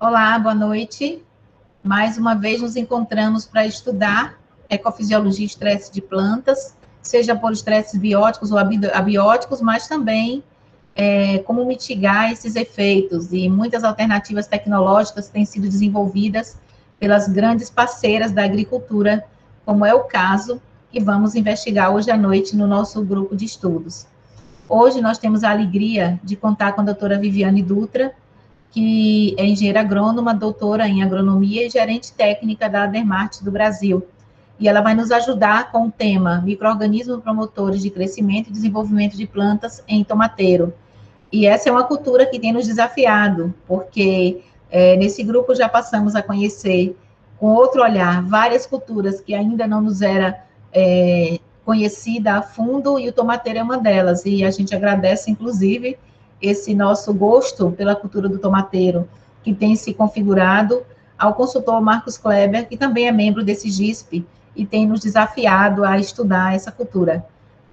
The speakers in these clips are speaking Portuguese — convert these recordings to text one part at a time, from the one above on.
Olá, boa noite. Mais uma vez nos encontramos para estudar ecofisiologia e estresse de plantas, seja por estresses bióticos ou abióticos, mas também como mitigar esses efeitos. E muitas alternativas tecnológicas têm sido desenvolvidas pelas grandes parceiras da agricultura, como é o caso que vamos investigar hoje à noite no nosso grupo de estudos. Hoje nós temos a alegria de contar com a doutora Viviane Dutra, que é engenheira agrônoma, doutora em agronomia e gerente técnica da Adermart do Brasil. E ela vai nos ajudar com o tema micro-organismos promotores de crescimento e desenvolvimento de plantas em tomateiro. E essa é uma cultura que tem nos desafiado, porque nesse grupo já passamos a conhecer com outro olhar várias culturas que ainda não nos era conhecida a fundo, e o tomateiro é uma delas. E a gente agradece, inclusive, esse nosso gosto pela cultura do tomateiro, que tem se configurado, ao consultor Marcos Kleber, que também é membro desse GISP, e tem nos desafiado a estudar essa cultura.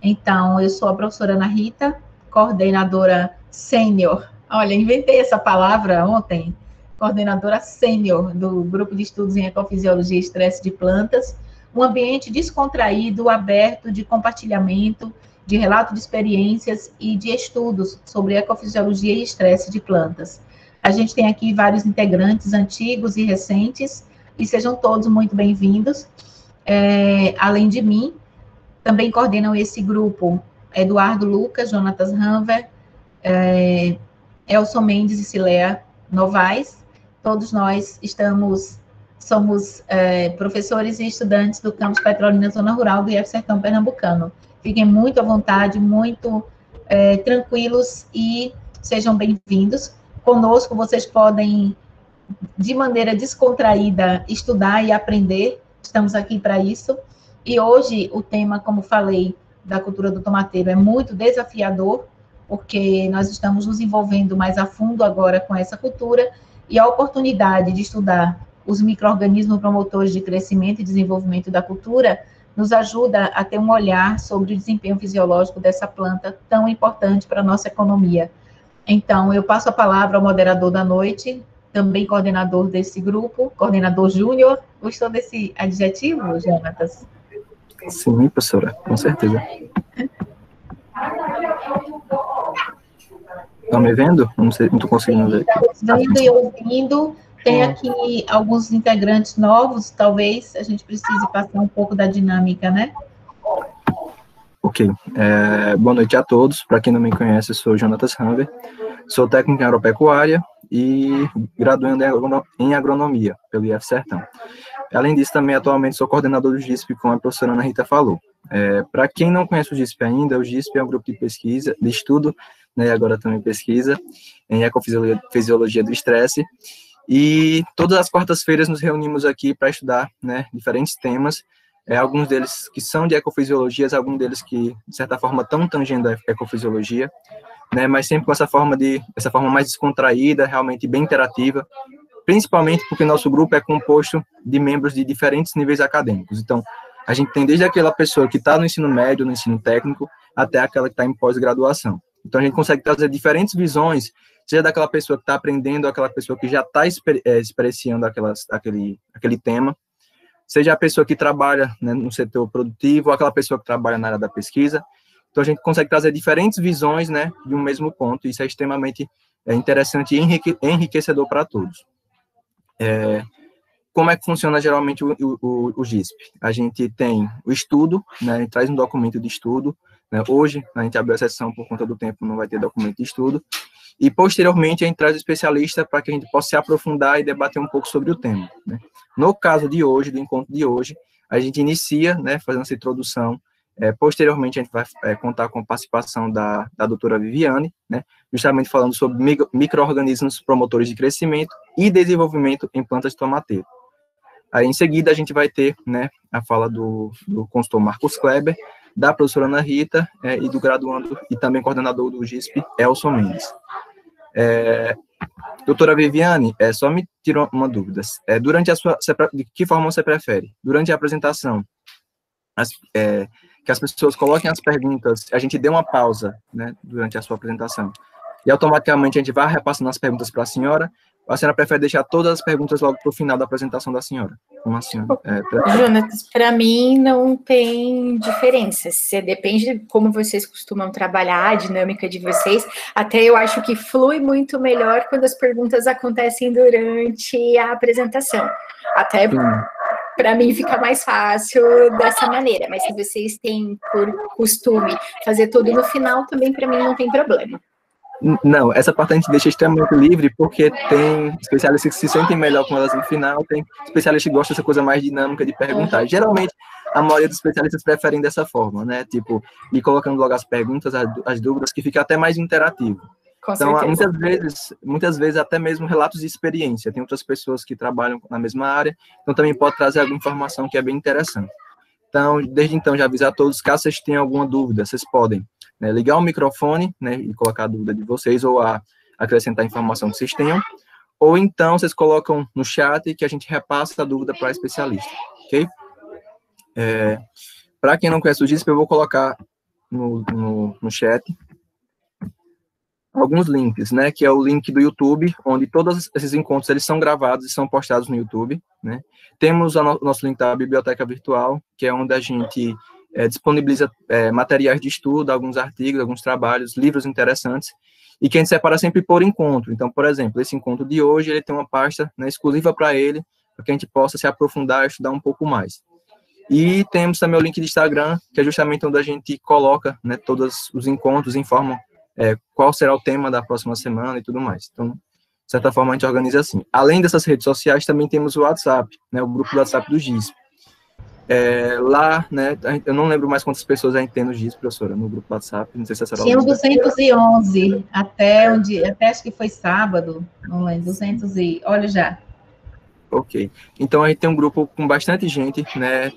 Então, eu sou a professora Ana Rita, coordenadora sênior. Olha, inventei essa palavra ontem, coordenadora sênior do Grupo de Estudos em Ecofisiologia e Estresse de Plantas, um ambiente descontraído, aberto, de compartilhamento, de relato de experiências e de estudos sobre ecofisiologia e estresse de plantas. A gente tem aqui vários integrantes antigos e recentes, e sejam todos muito bem-vindos. Além de mim, também coordenam esse grupo Eduardo Lucas, Jonatas Ranver, Elson Mendes e Cilea Novaes. Todos nós somos professores e estudantes do campus Petrolina Zona Rural do IF Sertão Pernambucano. Fiquem muito à vontade, muito tranquilos e sejam bem-vindos. Conosco vocês podem, de maneira descontraída, estudar e aprender. Estamos aqui para isso. E hoje o tema, como falei, da cultura do tomateiro é muito desafiador, porque nós estamos nos envolvendo mais a fundo agora com essa cultura, e a oportunidade de estudar os micro-organismos promotores de crescimento e desenvolvimento da cultura nos ajuda a ter um olhar sobre o desempenho fisiológico dessa planta tão importante para a nossa economia. Então, eu passo a palavra ao moderador da noite, também coordenador desse grupo, coordenador júnior. Gostou desse adjetivo, Jonatas? Sim, professora, com certeza. Estão me vendo? Não estou conseguindo ver. Vendo e ouvindo. Tem aqui alguns integrantes novos, talvez a gente precise passar um pouco da dinâmica, né? Ok. Boa noite a todos. Para quem não me conhece, eu sou Jonatas Ranver, sou técnico em agropecuária e graduando em agronomia pelo IF Sertão. Além disso, também atualmente sou coordenador do GISP, como a professora Ana Rita falou. Para quem não conhece o GISP ainda, o GISP é um grupo de pesquisa, de estudo, né, e agora também pesquisa, em ecofisiologia do estresse. E todas as quartas-feiras nos reunimos aqui para estudar, né, diferentes temas, alguns deles que são de ecofisiologias, alguns deles que, de certa forma, estão tangendo a ecofisiologia, né, mas sempre com essa forma mais descontraída, realmente bem interativa, principalmente porque nosso grupo é composto de membros de diferentes níveis acadêmicos. Então, a gente tem desde aquela pessoa que está no ensino médio, no ensino técnico, até aquela que está em pós-graduação. Então, a gente consegue trazer diferentes visões, seja daquela pessoa que está aprendendo, aquela pessoa que já está experienciando aquele tema, seja a pessoa que trabalha, né, no setor produtivo, ou aquela pessoa que trabalha na área da pesquisa. Então, a gente consegue trazer diferentes visões, né, de um mesmo ponto, e isso é extremamente interessante e enriquecedor para todos. Como é que funciona geralmente o GISP? A gente tem o estudo, né, a gente traz um documento de estudo, né, hoje a gente abriu a sessão por conta do tempo, não vai ter documento de estudo, e posteriormente a gente traz o especialista para que a gente possa se aprofundar e debater um pouco sobre o tema, né. No caso de hoje, do encontro de hoje, a gente inicia, né, fazendo essa introdução, posteriormente a gente vai contar com a participação da doutora Viviane, né, justamente falando sobre micro-organismos promotores de crescimento e desenvolvimento em plantas de tomateiro. Aí, em seguida, a gente vai ter, né, a fala do consultor Marcos Kleber, da professora Ana Rita e do graduando e também coordenador do GISP, Elson Mendes. Doutora Viviane, só me tirou uma dúvida. De que forma você prefere? Durante a apresentação, que as pessoas coloquem as perguntas, a gente dê uma pausa, né, durante a sua apresentação, e automaticamente a gente vai repassando as perguntas para a senhora. A senhora prefere deixar todas as perguntas logo para o final da apresentação da senhora? Como a senhora Jonatas, para mim não tem diferença. Depende de como vocês costumam trabalhar, a dinâmica de vocês. Até eu acho que flui muito melhor quando as perguntas acontecem durante a apresentação. Até para mim fica mais fácil dessa maneira. Mas se vocês têm por costume fazer tudo no final, também para mim não tem problema. Não, essa parte a gente deixa extremamente livre, porque tem especialistas que se sentem melhor com elas no final, tem especialistas que gostam dessa coisa mais dinâmica de perguntar. Geralmente, a maioria dos especialistas preferem dessa forma, né? Tipo, ir colocando logo as perguntas, as dúvidas, que fica até mais interativo. Com então, certeza. muitas vezes, até mesmo relatos de experiência. Tem outras pessoas que trabalham na mesma área, então também pode trazer alguma informação que é bem interessante. Então, desde então, já avisar a todos, caso vocês tenham alguma dúvida, vocês podem, né, ligar o microfone, né, e colocar a dúvida de vocês, ou acrescentar a informação que vocês tenham, ou então vocês colocam no chat que a gente repassa a dúvida para a especialista, ok? Para quem não conhece o GISP, eu vou colocar no chat alguns links, né, que é o link do YouTube, onde todos esses encontros eles são gravados e são postados no YouTube, né. Temos o nosso link da biblioteca virtual, que é onde a gente disponibiliza materiais de estudo, alguns artigos, alguns trabalhos, livros interessantes, e que a gente separa sempre por encontro. Então, por exemplo, esse encontro de hoje, ele tem uma pasta, né, exclusiva para ele, para que a gente possa se aprofundar, estudar um pouco mais. E temos também o link de Instagram, que é justamente onde a gente coloca, né, todos os encontros, informa qual será o tema da próxima semana e tudo mais. Então, de certa forma, a gente organiza assim. Além dessas redes sociais, também temos o WhatsApp, né, o grupo do WhatsApp do GISP. Lá, né, eu não lembro mais quantas pessoas a gente tem no GISP, professora, no grupo do WhatsApp, não sei se a senhora Tinha 211, até acho que foi sábado, não lembro, 200 e... Olha já. Ok. Então, a gente tem um grupo com bastante gente, né,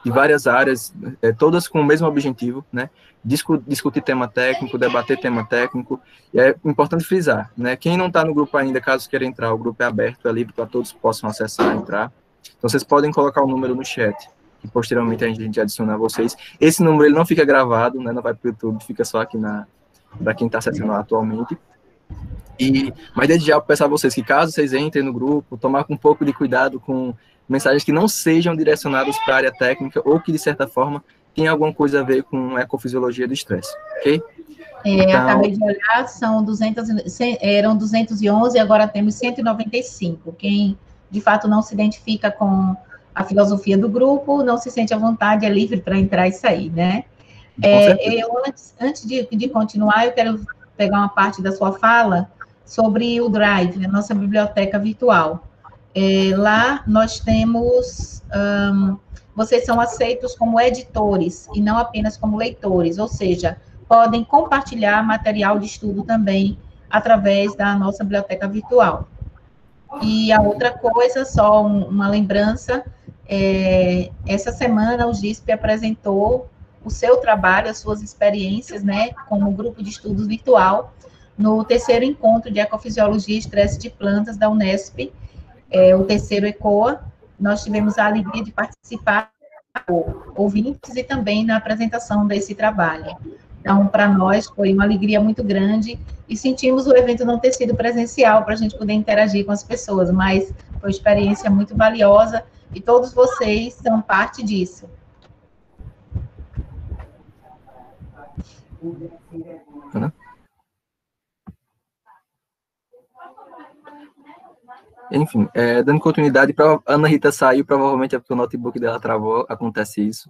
de várias áreas, todas com o mesmo objetivo, né, discutir tema técnico, debater tema técnico, e é importante frisar, né, quem não está no grupo ainda, caso queira entrar, o grupo é aberto, é livre para todos que possam acessar, entrar. Então, vocês podem colocar o número no chat, que posteriormente a gente adiciona vocês. Esse número, ele não fica gravado, né, não vai para o YouTube, fica só aqui para quem está acessando atualmente. Mas desde já eu peço a vocês que, caso vocês entrem no grupo, tomar com um pouco de cuidado com mensagens que não sejam direcionadas para a área técnica ou que, de certa forma, tenham alguma coisa a ver com ecofisiologia do estresse, ok? Então, acabei de olhar, eram 211 e agora temos 195. Quem, de fato, não se identifica com a filosofia do grupo, não se sente à vontade, é livre para entrar e sair, né? Antes de continuar, eu quero pegar uma parte da sua fala sobre o Drive, a nossa biblioteca virtual. Lá nós temos, vocês são aceitos como editores e não apenas como leitores, ou seja, podem compartilhar material de estudo também através da nossa biblioteca virtual. E a outra coisa, só uma lembrança, essa semana o GISP apresentou o seu trabalho, as suas experiências, né, como grupo de estudos virtual, no terceiro encontro de Ecofisiologia e Estresse de Plantas da Unesp, o terceiro ECOA. Nós tivemos a alegria de participar, ouvintes, e também na apresentação desse trabalho. Então, para nós, foi uma alegria muito grande, e sentimos o evento não ter sido presencial, para a gente poder interagir com as pessoas, mas foi uma experiência muito valiosa, e todos vocês são parte disso. Enfim, dando continuidade, a Ana Rita saiu, provavelmente é porque o notebook dela travou, acontece isso.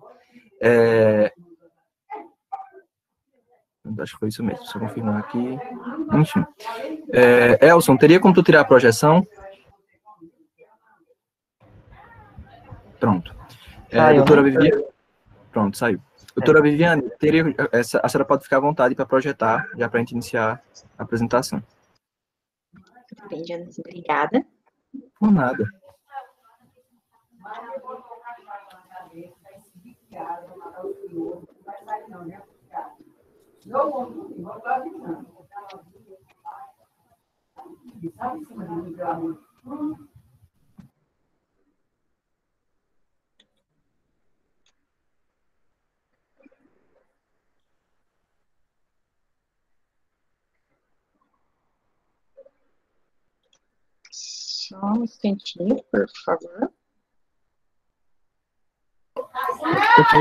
Acho que foi isso mesmo, só confirmar aqui. Enfim. Elson, teria como tu tirar a projeção? Pronto. Doutora Viviane? Pronto, saiu. Doutora Viviane, a senhora pode ficar à vontade para projetar, já para a gente iniciar a apresentação. Bem, Jonas, obrigada. Por nada. Só um instantinho, por favor. Ok.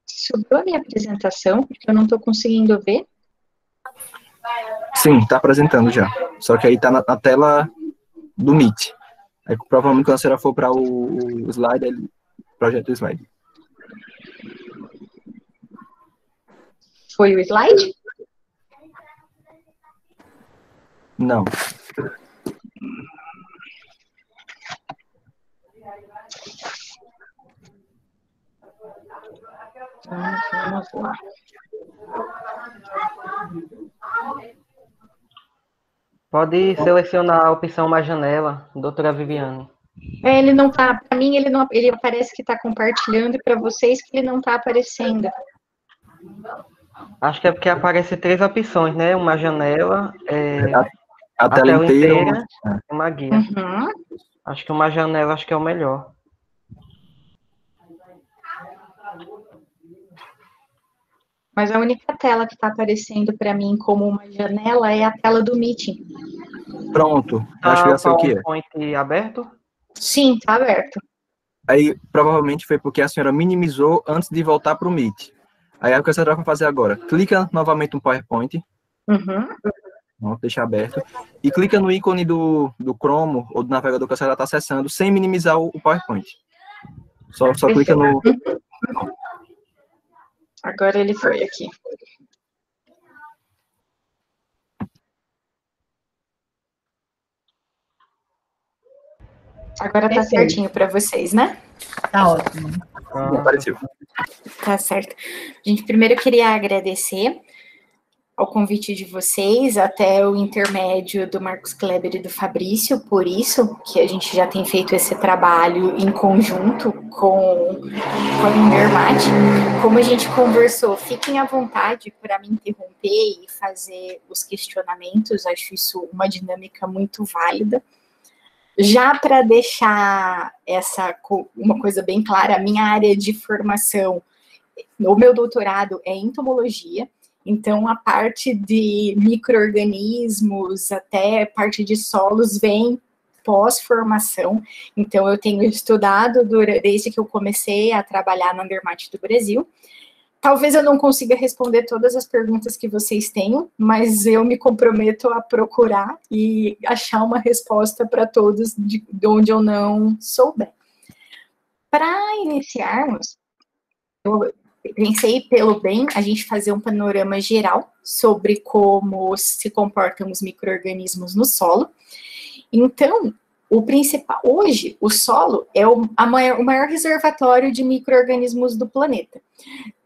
Subiu a minha apresentação, porque eu não estou conseguindo ver. Sim, tá apresentando já. Só que aí tá na tela do Meet. Aí provavelmente quando a senhora for para o slide, ele projeta o slide. Foi o slide? Não. Vamos lá. Pode selecionar a opção mais janela, doutora Viviane. Ele não tá, para mim, ele aparece que está compartilhando, e para vocês que ele não está aparecendo. Acho que é porque aparece 3 opções, né? Uma janela, A tela inteira. e uma guia. Uhum. Acho que uma janela acho que é o melhor. Mas a única tela que está aparecendo para mim como uma janela é a tela do Meeting. Pronto. Acho que já sei o que é. PowerPoint aberto? Sim, está aberto. Aí provavelmente foi porque a senhora minimizou antes de voltar para o Meet. Aí o que a senhora vai fazer agora? Clica novamente no PowerPoint. Uhum. Vamos deixar aberto. E clica no ícone do Chrome ou do navegador que a senhora está acessando, sem minimizar o PowerPoint. Só clica no... Agora ele foi aqui. Agora tá certinho para vocês, né? Tá ótimo. Apareceu. Tá certo. Gente, primeiro eu queria agradecer ao convite de vocês, até o intermédio do Marcos Kleber e do Fabrício, por isso que a gente já tem feito esse trabalho em conjunto com a Undermat. Como a gente conversou, fiquem à vontade para me interromper e fazer os questionamentos, acho isso uma dinâmica muito válida. Já para deixar uma coisa bem clara, a minha área de formação, o meu doutorado é em entomologia, então a parte de micro-organismos até parte de solos vem pós-formação. Então eu tenho estudado desde que eu comecei a trabalhar na Undermat do Brasil. Talvez eu não consiga responder todas as perguntas que vocês tenham, mas eu me comprometo a procurar e achar uma resposta para todos de onde eu não souber. Para iniciarmos, eu pensei pelo bem a gente fazer um panorama geral sobre como se comportam os micro-organismos no solo. Então, o principal, hoje, o solo é o maior reservatório de micro-organismos do planeta.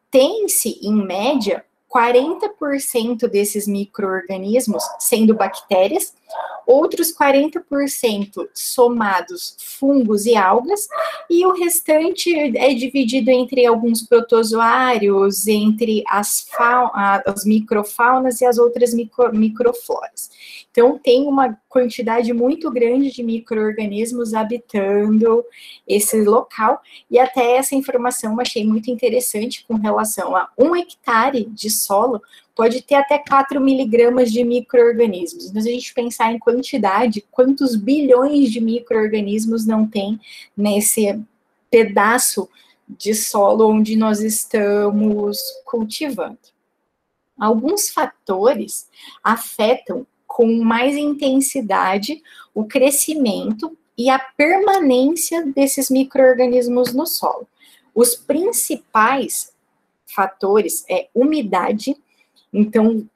Tem-se, em média, 40% desses micro-organismos sendo bactérias, outros 40% somados fungos e algas, e o restante é dividido entre alguns protozoários, entre as microfaunas e as outras microfloras. Então, tem uma quantidade muito grande de micro-organismos habitando esse local, e até essa informação eu achei muito interessante com relação a 1 hectare de solo, pode ter até 4 miligramas de micro-organismos. Então, se a gente pensar em quantidade, quantos bilhões de micro-organismos não tem nesse pedaço de solo onde nós estamos cultivando? Alguns fatores afetam com mais intensidade o crescimento e a permanência desses micro-organismos no solo. Os principais fatores é umidade. Então,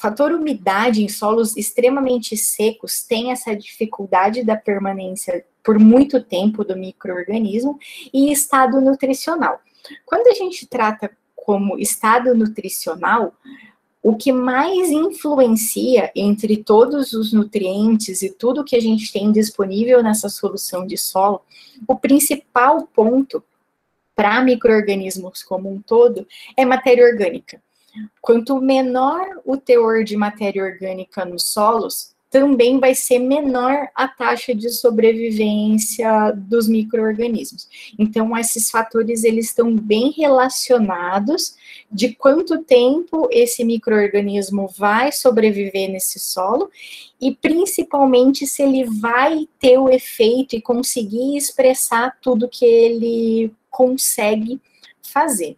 fator umidade em solos extremamente secos tem essa dificuldade da permanência por muito tempo do micro-organismo e estado nutricional. Quando a gente trata como estado nutricional, o que mais influencia entre todos os nutrientes e tudo que a gente tem disponível nessa solução de solo, o principal ponto para micro-organismos como um todo é matéria orgânica. Quanto menor o teor de matéria orgânica nos solos, também vai ser menor a taxa de sobrevivência dos micro-organismos. Então, esses fatores, eles estão bem relacionados de quanto tempo esse micro-organismo vai sobreviver nesse solo e, principalmente, se ele vai ter o efeito e conseguir expressar tudo que ele consegue fazer.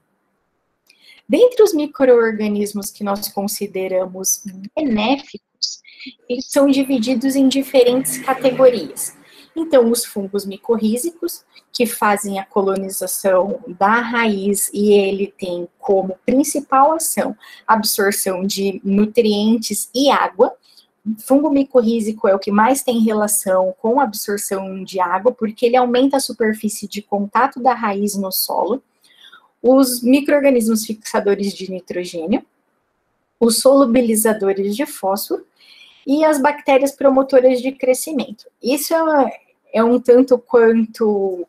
Dentre os micro-organismos que nós consideramos benéficos, eles são divididos em diferentes categorias. Então, os fungos micorrízicos, que fazem a colonização da raiz e ele tem como principal ação a absorção de nutrientes e água. O fungo micorrízico é o que mais tem relação com a absorção de água, porque ele aumenta a superfície de contato da raiz no solo. Os micro-organismos fixadores de nitrogênio, os solubilizadores de fósforo e as bactérias promotoras de crescimento. Isso é um tanto quanto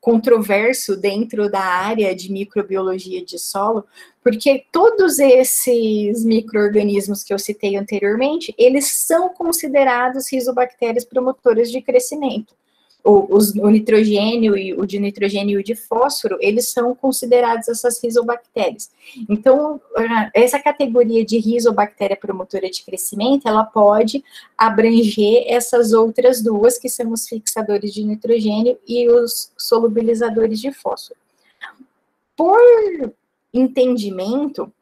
controverso dentro da área de microbiologia de solo, porque todos esses micro-organismos que eu citei anteriormente, eles são considerados rizobactérias promotoras de crescimento. O nitrogênio e o de nitrogênio e o de fósforo, eles são considerados essas rizobactérias. Então, essa categoria de rizobactéria promotora de crescimento, ela pode abranger essas outras duas, que são os fixadores de nitrogênio e os solubilizadores de fósforo. Por entendimento,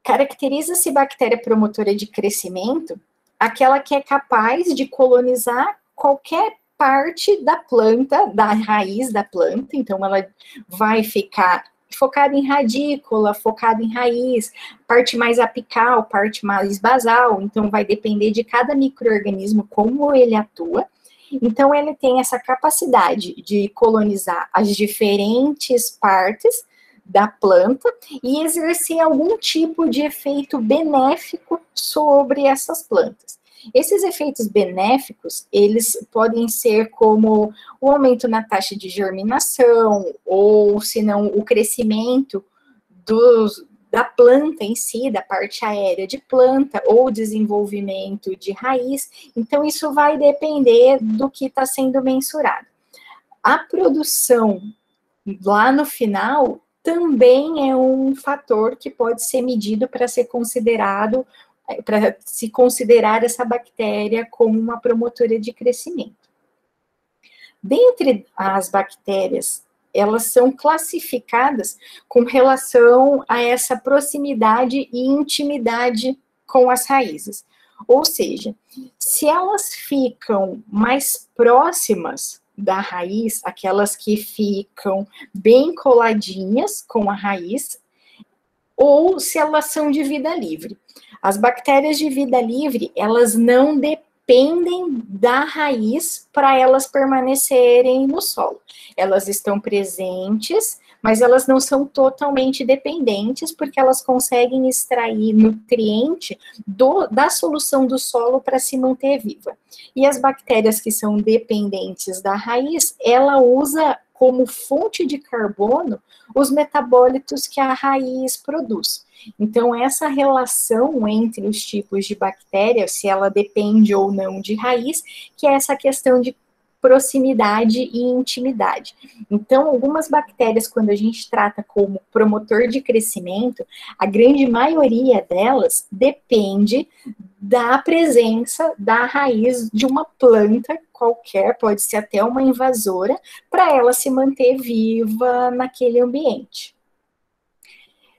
caracteriza-se bactéria promotora de crescimento aquela que é capaz de colonizar qualquer parte da planta, da raiz da planta, então ela vai ficar focada em radícula, focada em raiz, parte mais apical, parte mais basal, então vai depender de cada micro-organismo como ele atua. Então ele tem essa capacidade de colonizar as diferentes partes da planta e exercer algum tipo de efeito benéfico sobre essas plantas. Esses efeitos benéficos, eles podem ser como o aumento na taxa de germinação, ou se não, o crescimento da planta em si, da parte aérea de planta, ou desenvolvimento de raiz. Então, isso vai depender do que está sendo mensurado. A produção, lá no final, também é um fator que pode ser medido para ser considerado, para se considerar essa bactéria como uma promotora de crescimento. Dentre as bactérias, elas são classificadas com relação a essa proximidade e intimidade com as raízes. Ou seja, se elas ficam mais próximas da raiz, aquelas que ficam bem coladinhas com a raiz, ou se elas são de vida livre. As bactérias de vida livre, elas não dependem da raiz para elas permanecerem no solo. Elas estão presentes, mas elas não são totalmente dependentes, porque elas conseguem extrair nutriente da solução do solo para se manter viva. E as bactérias que são dependentes da raiz, ela usa como fonte de carbono os metabólitos que a raiz produz. Então, essa relação entre os tipos de bactéria, se ela depende ou não de raiz, que é essa questão de proximidade e intimidade. Então, algumas bactérias, quando a gente trata como promotor de crescimento, a grande maioria delas depende da presença da raiz de uma planta qualquer, pode ser até uma invasora, para ela se manter viva naquele ambiente.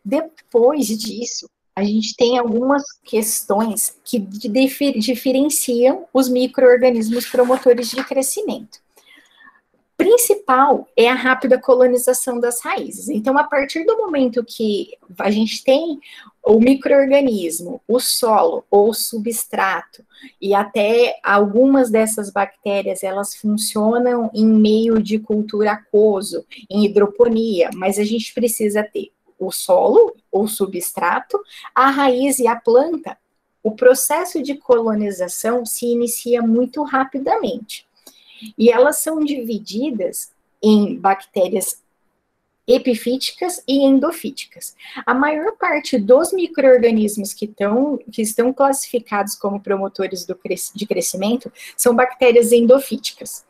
Depois disso, a gente tem algumas questões que diferenciam os micro-organismos promotores de crescimento. Principal é a rápida colonização das raízes. Então, a partir do momento que a gente tem o micro-organismo, o solo ou o substrato, e até algumas dessas bactérias, elas funcionam em meio de cultura aquoso, em hidroponia, mas a gente precisa ter o solo ou substrato, a raiz e a planta. O processo de colonização se inicia muito rapidamente, e elas são divididas em bactérias epifíticas e endofíticas. A maior parte dos micro-organismos que estão classificados como promotores de crescimento são bactérias endofíticas.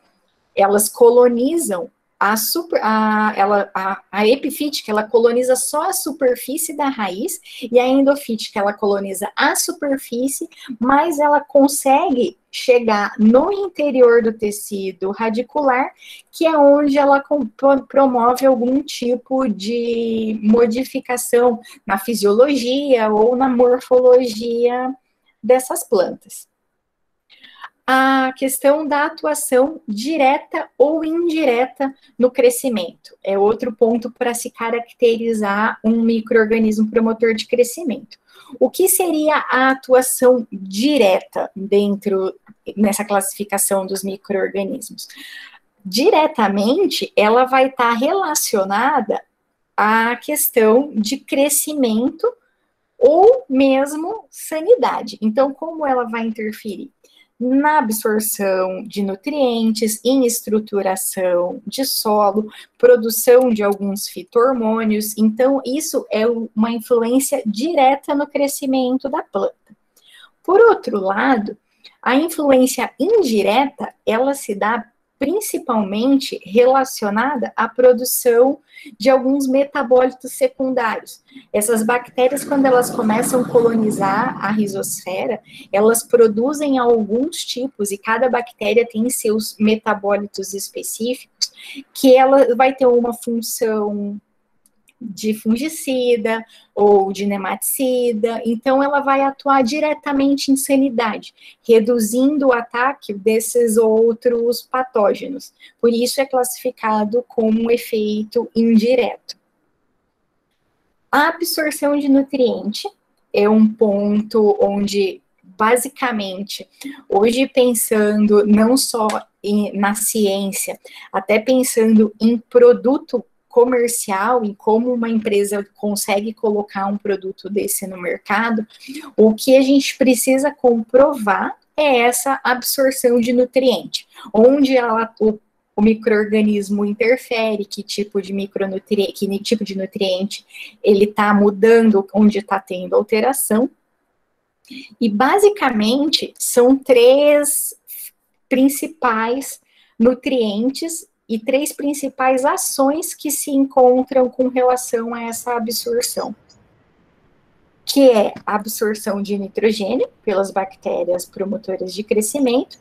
Elas colonizam a epifítica, ela coloniza só a superfície da raiz, e a endofítica, ela coloniza a superfície, mas ela consegue chegar no interior do tecido radicular, que é onde ela promove algum tipo de modificação na fisiologia ou na morfologia dessas plantas. A questão da atuação direta ou indireta no crescimento é outro ponto para se caracterizar um micro-organismo promotor de crescimento. O que seria a atuação direta nessa classificação dos micro-organismos? Diretamente, ela vai estar relacionada à questão de crescimento ou mesmo sanidade. Então, como ela vai interferir? Na absorção de nutrientes, em estruturação de solo, produção de alguns fito-hormônios. Então, isso é uma influência direta no crescimento da planta. Por outro lado, a influência indireta, ela se dá principalmente relacionada à produção de alguns metabólitos secundários. Essas bactérias, quando elas começam a colonizar a rizosfera, elas produzem alguns tipos, e cada bactéria tem seus metabólitos específicos, que ela vai ter uma função de fungicida ou de nematicida, então ela vai atuar diretamente em sanidade, reduzindo o ataque desses outros patógenos. Por isso é classificado como um efeito indireto. A absorção de nutriente é um ponto onde, basicamente, hoje pensando não só na ciência, até pensando em produto comercial, em como uma empresa consegue colocar um produto desse no mercado, o que a gente precisa comprovar é essa absorção de nutriente, onde o micro-organismo interfere, que tipo de nutriente ele está mudando, onde está tendo alteração. E basicamente são 3 principais nutrientes e 3 principais ações que se encontram com relação a essa absorção, que é a absorção de nitrogênio pelas bactérias promotoras de crescimento,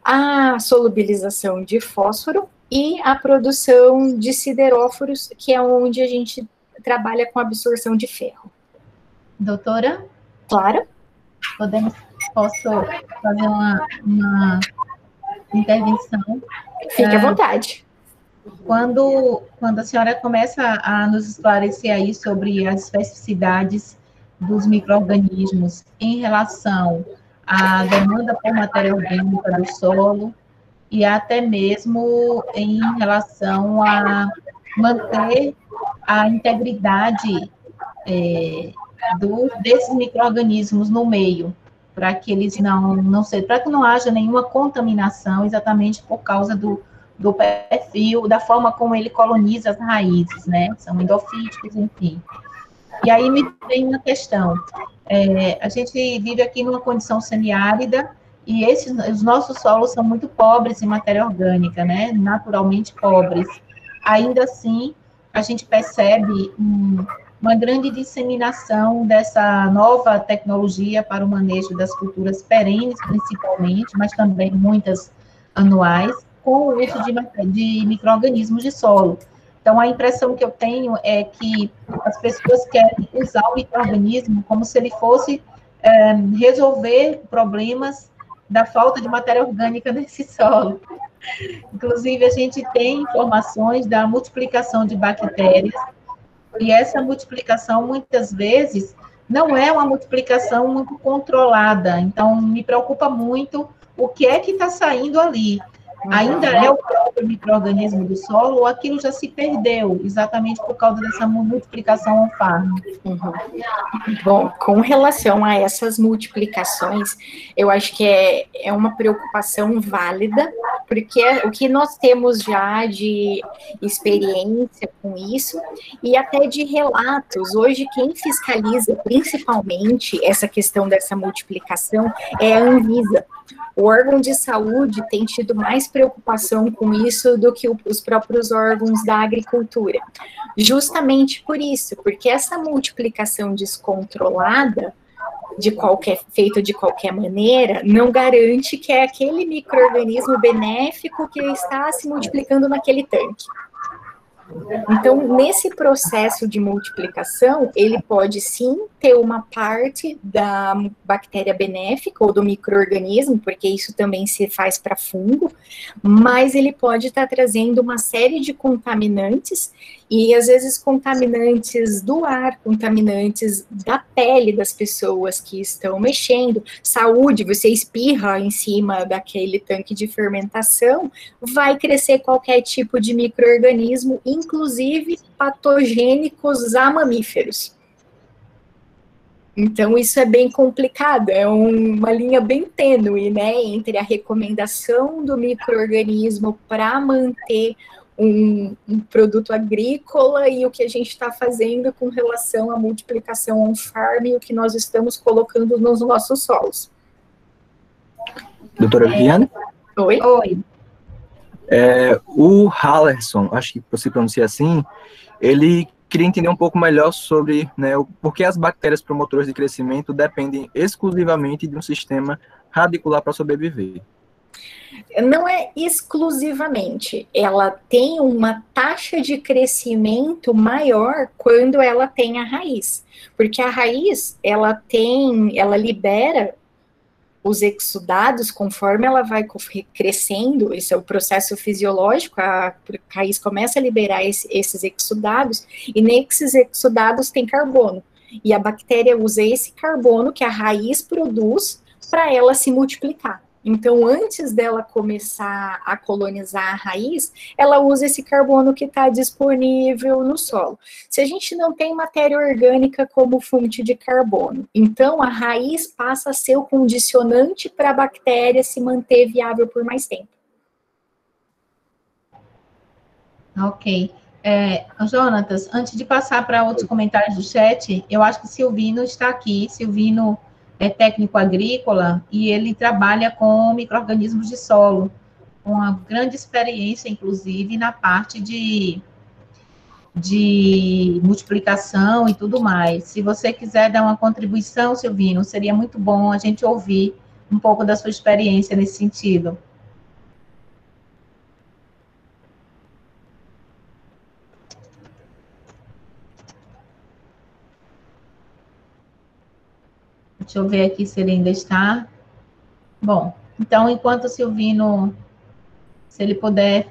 a solubilização de fósforo e a produção de sideróforos, que é onde a gente trabalha com absorção de ferro. Doutora? Claro. Posso fazer uma intervenção? Fique à vontade. Quando a senhora começa a nos esclarecer aí sobre as especificidades dos micro-organismos em relação à demanda por matéria orgânica do solo e até mesmo em relação a manter a integridade desses micro-organismos no meio, para que eles para que não haja nenhuma contaminação, exatamente por causa do perfil, da forma como ele coloniza as raízes, né? São endofíticos, enfim. E aí me vem uma questão. A gente vive aqui numa condição semiárida e os nossos solos são muito pobres em matéria orgânica, né? Naturalmente pobres. Ainda assim, a gente percebe uma grande disseminação dessa nova tecnologia para o manejo das culturas perenes, principalmente, mas também muitas anuais, com o uso de micro-organismos de solo. Então, a impressão que eu tenho é que as pessoas querem usar o micro-organismo como se ele fosse resolver problemas da falta de matéria orgânica nesse solo. Inclusive, a gente tem informações da multiplicação de bactérias, e essa multiplicação, muitas vezes, não é uma multiplicação muito controlada. Então, me preocupa muito o que é que está saindo ali. Ainda é o próprio micro-organismo do solo ou aquilo já se perdeu, exatamente por causa dessa multiplicação on-farm? Bom, com relação a essas multiplicações, eu acho que é uma preocupação válida, porque o que nós temos já de experiência com isso, e até de relatos, hoje quem fiscaliza principalmente essa questão dessa multiplicação é a Anvisa. O órgão de saúde tem tido mais preocupação com isso do que os próprios órgãos da agricultura. Justamente por isso, porque essa multiplicação descontrolada, feita de qualquer maneira, não garante que é aquele micro-organismo benéfico que está se multiplicando naquele tanque. Então, nesse processo de multiplicação, ele pode sim ter uma parte da bactéria benéfica ou do micro-organismo, porque isso também se faz para fungo, mas ele pode estar trazendo uma série de contaminantes, e às vezes contaminantes do ar, contaminantes da pele das pessoas que estão mexendo, saúde, você espirra em cima daquele tanque de fermentação, vai crescer qualquer tipo de micro-organismo, inclusive patogênicos a mamíferos. Então, isso é bem complicado, é uma linha bem tênue, né, entre a recomendação do micro-organismo para manter um produto agrícola e o que a gente está fazendo com relação à multiplicação on-farm e o que nós estamos colocando nos nossos solos. Doutora Viviane? Oi? Oi. O Hallerson, acho que você pronuncia assim, ele queria entender um pouco melhor sobre, né, por que as bactérias promotoras de crescimento dependem exclusivamente de um sistema radicular para sobreviver. Não é exclusivamente, ela tem uma taxa de crescimento maior quando ela tem a raiz, porque a raiz, ela libera os exudados conforme ela vai crescendo, esse é o processo fisiológico, a raiz começa a liberar esses exudados, e nesses exudados tem carbono, e a bactéria usa esse carbono que a raiz produz para ela se multiplicar. Então, antes dela começar a colonizar a raiz, ela usa esse carbono que está disponível no solo. Se a gente não tem matéria orgânica como fonte de carbono, então a raiz passa a ser o condicionante para a bactéria se manter viável por mais tempo. Ok. Jonatas, antes de passar para outros comentários do chat, eu acho que Silvino está aqui. Silvino é técnico agrícola e ele trabalha com micro-organismos de solo, com uma grande experiência, inclusive, na parte de multiplicação e tudo mais. Se você quiser dar uma contribuição, Silvino, seria muito bom a gente ouvir um pouco da sua experiência nesse sentido. Deixa eu ver aqui se ele ainda está. Bom, então, enquanto o Silvino, se ele puder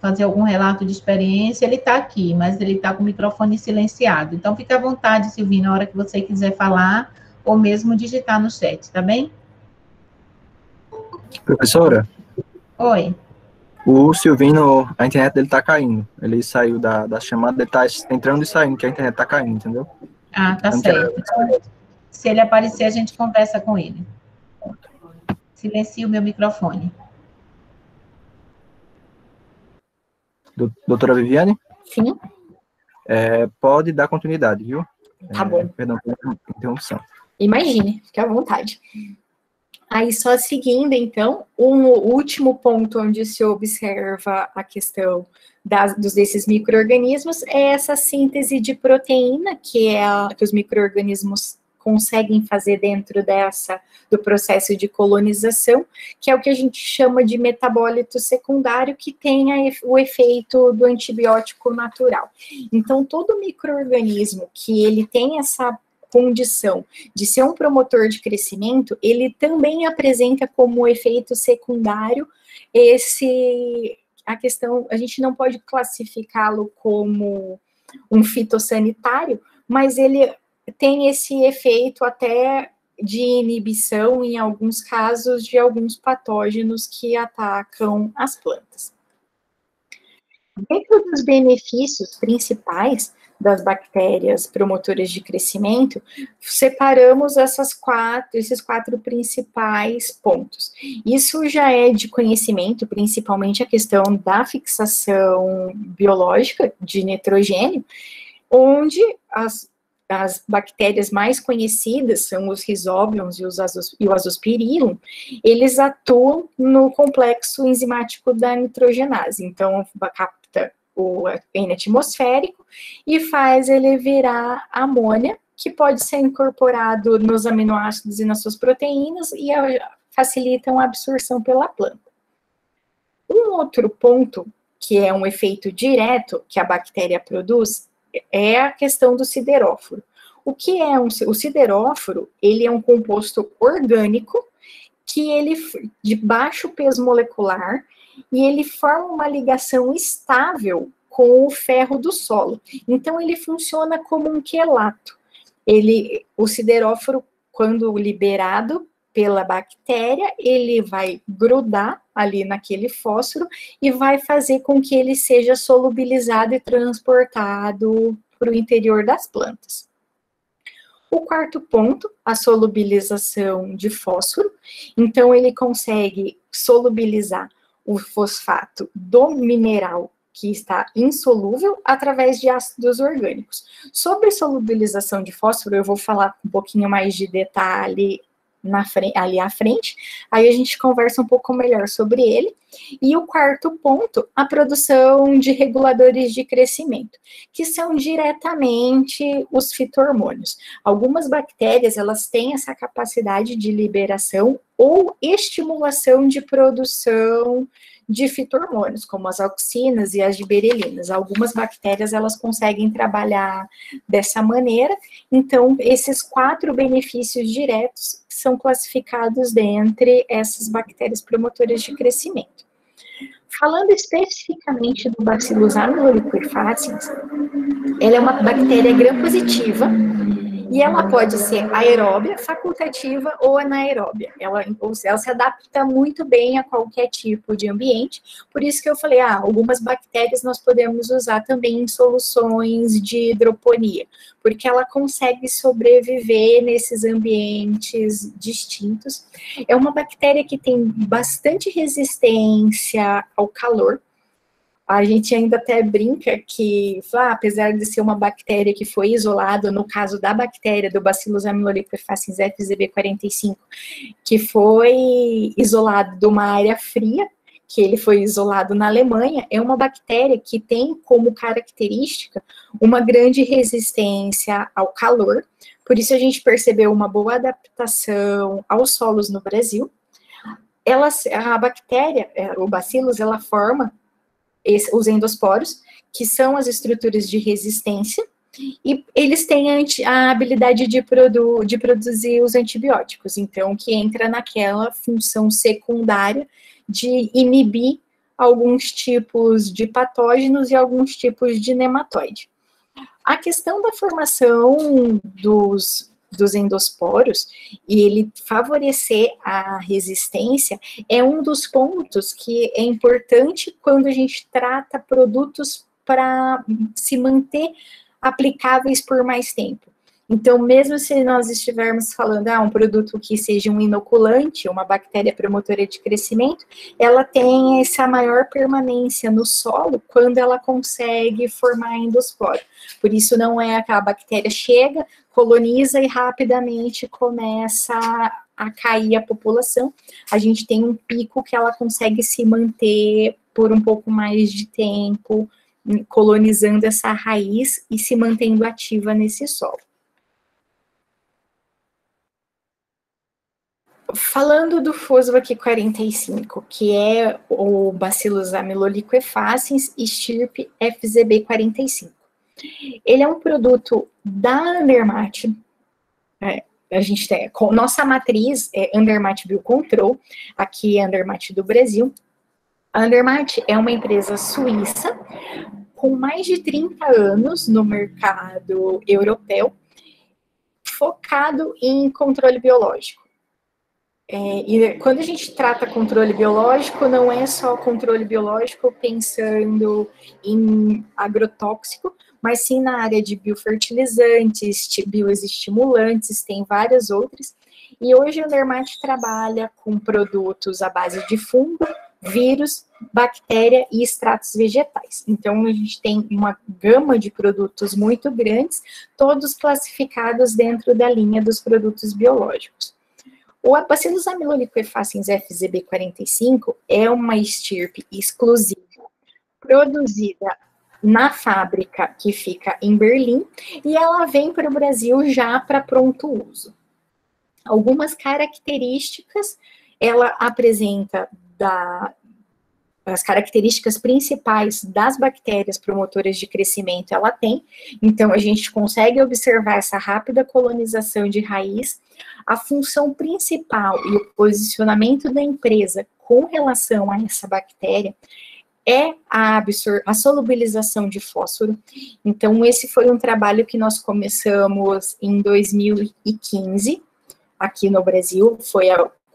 fazer algum relato de experiência, ele está aqui, mas ele está com o microfone silenciado. Então, fique à vontade, Silvino, na hora que você quiser falar, ou mesmo digitar no chat, tá bem? Professora? Oi. O Silvino, a internet dele está caindo. Ele saiu da chamada, ele está entrando e saindo, que a internet está caindo, entendeu? Ah, tá certo. Então, se ele aparecer, a gente conversa com ele. Silencio o meu microfone. Doutora Viviane? Sim. Pode dar continuidade, viu? Tá bom. Perdão pela interrupção. Imagine, fique à vontade. Aí, só seguindo, então, um último ponto onde se observa a questão desses micro-organismos é essa síntese de proteína, que os micro-organismos conseguem fazer dentro do processo de colonização, que é o que a gente chama de metabólito secundário, que tem o efeito do antibiótico natural. Então, todo micro-organismo que ele tem essa condição de ser um promotor de crescimento, ele também apresenta como efeito secundário a questão, a gente não pode classificá-lo como um fitossanitário, mas ele tem esse efeito até de inibição, em alguns casos, de alguns patógenos que atacam as plantas. Dentro dos benefícios principais das bactérias promotoras de crescimento, separamos esses quatro principais pontos. Isso já é de conhecimento, principalmente a questão da fixação biológica de nitrogênio, onde as bactérias mais conhecidas são os Rhizobiums e o Azospirillum, eles atuam no complexo enzimático da nitrogenase, então capta o N atmosférico e faz ele virar amônia, que pode ser incorporado nos aminoácidos e nas suas proteínas e facilitam a absorção pela planta. Um outro ponto, que é um efeito direto que a bactéria produz, é a questão do sideróforo. O que é o sideróforo? Ele é um composto orgânico que ele de baixo peso molecular e ele forma uma ligação estável com o ferro do solo. Então ele funciona como um quelato. O sideróforo, quando liberado pela bactéria, ele vai grudar ali naquele fósforo e vai fazer com que ele seja solubilizado e transportado para o interior das plantas. O quarto ponto, a solubilização de fósforo. Então, ele consegue solubilizar o fosfato do mineral que está insolúvel através de ácidos orgânicos. Sobre solubilização de fósforo, eu vou falar um pouquinho mais de detalhe ali à frente, aí a gente conversa um pouco melhor sobre ele. E o quarto ponto, a produção de reguladores de crescimento, que são diretamente os fito-hormônios. Algumas bactérias, elas têm essa capacidade de liberação ou estimulação de produção de fito-hormônios, como as auxinas e as giberelinas. Algumas bactérias, elas conseguem trabalhar dessa maneira. Então, esses 4 benefícios diretos são classificados dentre essas bactérias promotoras de crescimento. Falando especificamente do Bacillus amyloliquefaciens, ela é uma bactéria gram-positiva e ela pode ser aeróbia, facultativa ou anaeróbia. Ela se adapta muito bem a qualquer tipo de ambiente, por isso que eu falei, algumas bactérias nós podemos usar também em soluções de hidroponia, porque ela consegue sobreviver nesses ambientes distintos. É uma bactéria que tem bastante resistência ao calor. A gente ainda até brinca que, apesar de ser uma bactéria que foi isolada, no caso da bactéria do Bacillus amyloliquefaciens FZB45, que foi isolado de uma área fria, que ele foi isolado na Alemanha, é uma bactéria que tem como característica uma grande resistência ao calor, por isso a gente percebeu uma boa adaptação aos solos no Brasil. A bactéria, o Bacillus, ela forma os endosporos, que são as estruturas de resistência, e eles têm a habilidade de produzir os antibióticos, então, que entra naquela função secundária de inibir alguns tipos de patógenos e alguns tipos de nematóide. A questão da formação dos endosporos e ele favorecer a resistência é um dos pontos que é importante quando a gente trata produtos para se manter aplicáveis por mais tempo. Então, mesmo se nós estivermos falando, um produto que seja um inoculante, uma bactéria promotora de crescimento, ela tem essa maior permanência no solo quando ela consegue formar endosporo. Por isso, não é aquela bactéria chega, coloniza e rapidamente começa a cair a população. A gente tem um pico que ela consegue se manter por um pouco mais de tempo, colonizando essa raiz e se mantendo ativa nesse solo. Falando do Fusvac 45, que é o Bacillus amyloliquefaciens estirpe FZB45. Ele é um produto da Andermatt. A gente tem, nossa matriz é Andermatt Biocontrol, aqui é Andermatt do Brasil. A Andermatt é uma empresa suíça com mais de 30 anos no mercado europeu. focado em controle biológico. E quando a gente trata controle biológico, não é só controle biológico pensando em agrotóxico, mas sim na área de biofertilizantes, bioestimulantes, tem várias outras. E hoje a Andermatt trabalha com produtos à base de fungo, vírus, bactéria e extratos vegetais. Então, a gente tem uma gama de produtos muito grandes, todos classificados dentro da linha dos produtos biológicos. O Bacillus amyloliquefaciens FZB45 é uma estirpe exclusiva, produzida na fábrica que fica em Berlim, e ela vem para o Brasil já para pronto uso. Algumas características, ela apresenta as características principais das bactérias promotoras de crescimento, ela tem. Então, a gente consegue observar essa rápida colonização de raiz. A função principal e o posicionamento da empresa com relação a essa bactéria é a solubilização de fósforo. Então, esse foi um trabalho que nós começamos em 2015, aqui no Brasil. Foi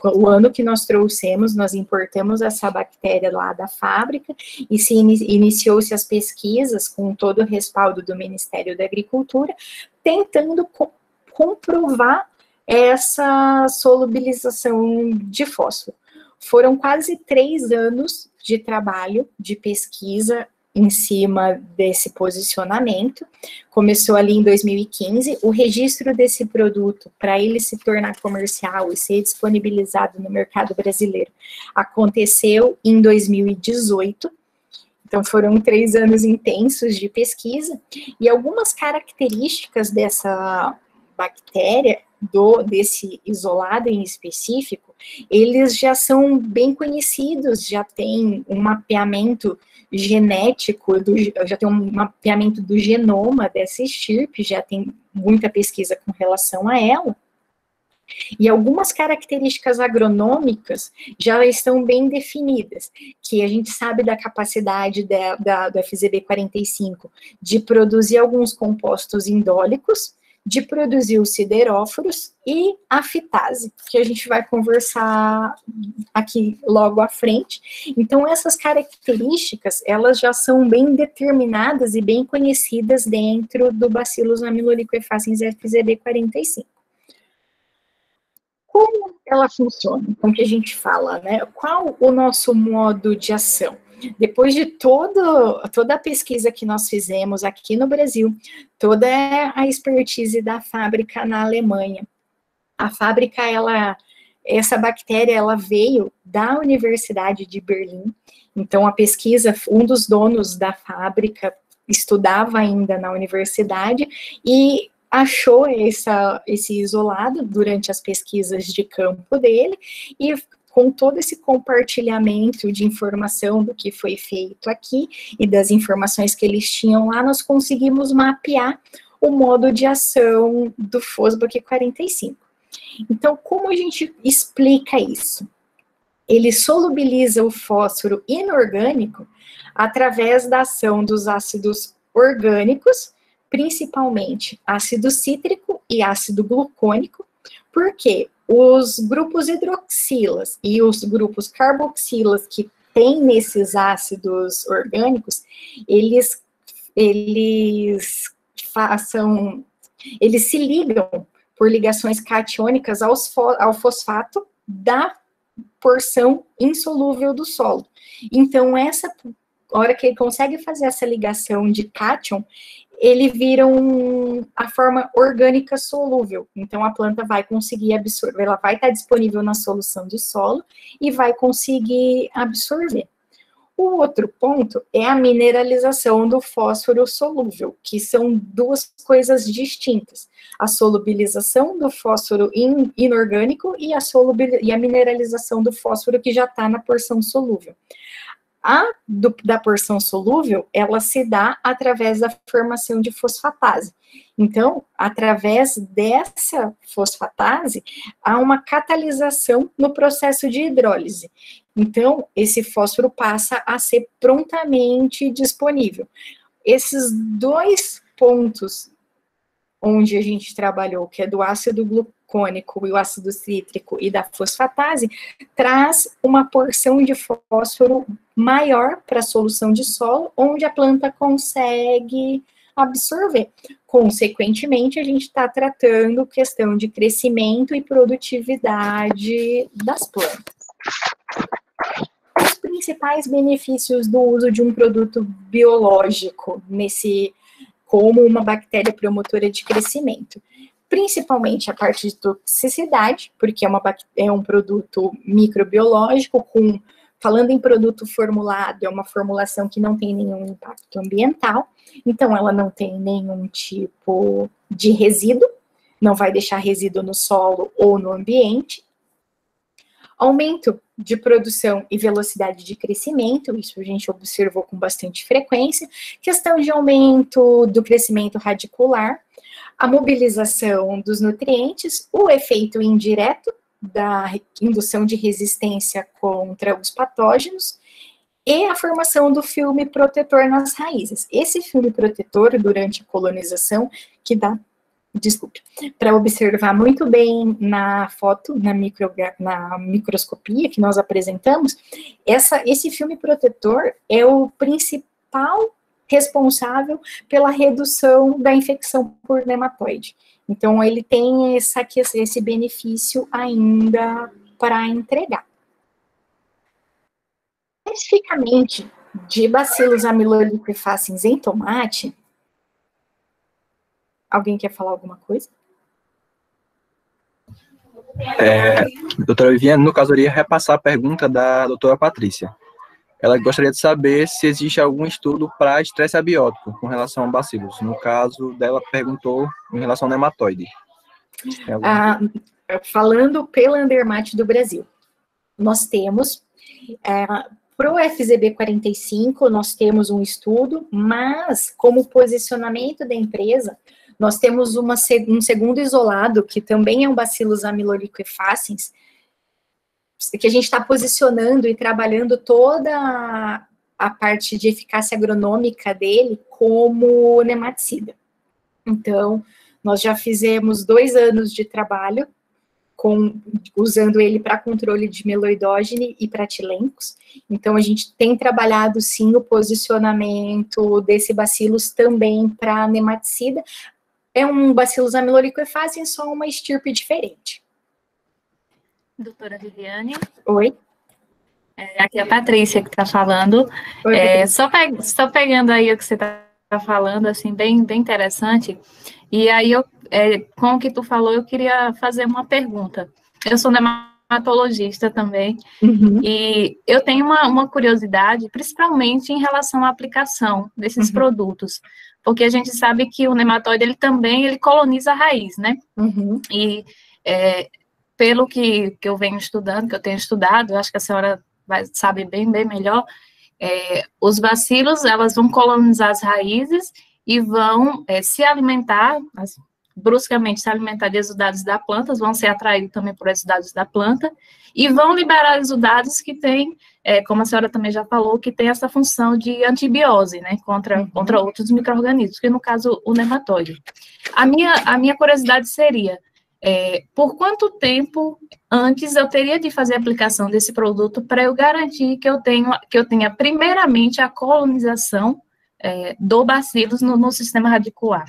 o ano que nós trouxemos, nós importamos essa bactéria lá da fábrica e iniciou-se as pesquisas com todo o respaldo do Ministério da Agricultura, tentando comprovar essa solubilização de fósforo. Foram quase 3 anos de trabalho, de pesquisa em cima desse posicionamento. Começou ali em 2015, o registro desse produto, para ele se tornar comercial e ser disponibilizado no mercado brasileiro, aconteceu em 2018. Então, foram 3 anos intensos de pesquisa, e algumas características dessa bactéria, desse isolado em específico, eles já são bem conhecidos, já tem um mapeamento genético, já tem um mapeamento do genoma dessa estirpe, já tem muita pesquisa com relação a ela. E algumas características agronômicas já estão bem definidas, que a gente sabe da capacidade do FZB45 de produzir alguns compostos indólicos, de produzir os sideróforos e a fitase, que a gente vai conversar aqui logo à frente. Então, essas características, elas já são bem determinadas e bem conhecidas dentro do Bacillus amyloliquefaciens FZB45. Como ela funciona? Então, que a gente fala, né? Qual o nosso modo de ação? Depois de toda a pesquisa que nós fizemos aqui no Brasil, toda a expertise da fábrica na Alemanha, a fábrica, essa bactéria, ela veio da Universidade de Berlim. Então, a pesquisa, um dos donos da fábrica estudava ainda na universidade e achou esse isolado durante as pesquisas de campo dele, e com todo esse compartilhamento de informação do que foi feito aqui e das informações que eles tinham lá, nós conseguimos mapear o modo de ação do Fosbac 45. Então, como a gente explica isso? Ele solubiliza o fósforo inorgânico através da ação dos ácidos orgânicos, principalmente ácido cítrico e ácido glucônico, porque os grupos hidroxilas e os grupos carboxilas que tem nesses ácidos orgânicos, eles se ligam por ligações catiônicas ao fosfato da porção insolúvel do solo. Então, essa hora que ele consegue fazer essa ligação de cátion, ele vira a forma orgânica solúvel. Então, a planta vai conseguir absorver, ela vai estar disponível na solução de solo e vai conseguir absorver. O outro ponto é a mineralização do fósforo solúvel, que são 2 coisas distintas. A solubilização do fósforo inorgânico e a mineralização do fósforo que já está na porção solúvel. Da porção solúvel, ela se dá através da formação de fosfatase. Então, através dessa fosfatase, há uma catalisação no processo de hidrólise. Então, esse fósforo passa a ser prontamente disponível. Esses 2 pontos onde a gente trabalhou, que é do ácido glucônico e o ácido cítrico e da fosfatase, traz uma porção de fósforo maior para a solução de solo, onde a planta consegue absorver. Consequentemente, a gente está tratando questão de crescimento e produtividade das plantas. Os principais benefícios do uso de um produto biológico como uma bactéria promotora de crescimento. Principalmente a parte de toxicidade, porque é um produto microbiológico, falando em produto formulado, é uma formulação que não tem nenhum impacto ambiental, então ela não tem nenhum tipo de resíduo, não vai deixar resíduo no solo ou no ambiente. Aumento de produção e velocidade de crescimento, isso a gente observou com bastante frequência. Questão de aumento do crescimento radicular, a mobilização dos nutrientes, o efeito indireto da indução de resistência contra os patógenos e a formação do filme protetor nas raízes. Esse filme protetor, durante a colonização, que dá, para observar muito bem na foto, na microscopia que nós apresentamos, esse filme protetor é o principal responsável pela redução da infecção por nematóide. Então, ele tem esse benefício ainda para entregar. Especificamente de Bacillus amyloliquefaciens em tomate, alguém quer falar alguma coisa? Doutora Viviane, no caso, eu iria repassar a pergunta da doutora Patrícia. Ela gostaria de saber se existe algum estudo para estresse abiótico com relação a bacilos. No caso dela, perguntou em relação ao nematóide. Falando pela Andermatt do Brasil, nós temos, para o FZB45, nós temos um estudo, mas como posicionamento da empresa, nós temos um segundo isolado, que também é um Bacillus amyloliquefaciens, que a gente está posicionando e trabalhando toda a parte de eficácia agronômica dele como nematicida. Então, nós já fizemos 2 anos de trabalho usando ele para controle de meloidógene e pratilencos. Então, a gente tem trabalhado, sim, o posicionamento desse bacillus também para nematicida. É um Bacillus amyloliquefaciens, só uma estirpe diferente. Doutora Viviane. Oi. Aqui é a Patrícia que está falando. Oi, só pegando aí o que você está falando, assim, bem interessante. E aí, com o que tu falou, eu queria fazer uma pergunta. Eu sou dermatologista também, e eu tenho uma curiosidade, principalmente em relação à aplicação desses produtos, porque a gente sabe que o nematóide, ele coloniza a raiz, né? E pelo que eu venho estudando, que eu tenho estudado, eu acho que a senhora sabe bem melhor, os bacilos, elas vão colonizar as raízes e vão se alimentar, bruscamente se alimentar de exudados da planta, vão ser atraídos também por exudados da planta, e vão liberar exudados que têm, como a senhora também já falou, que tem essa função de antibiose, né, contra outros micro-organismos, que no caso o nematóide. A minha curiosidade seria, por quanto tempo antes eu teria de fazer a aplicação desse produto para eu garantir que eu tenha primeiramente a colonização do bacilos no sistema radicular?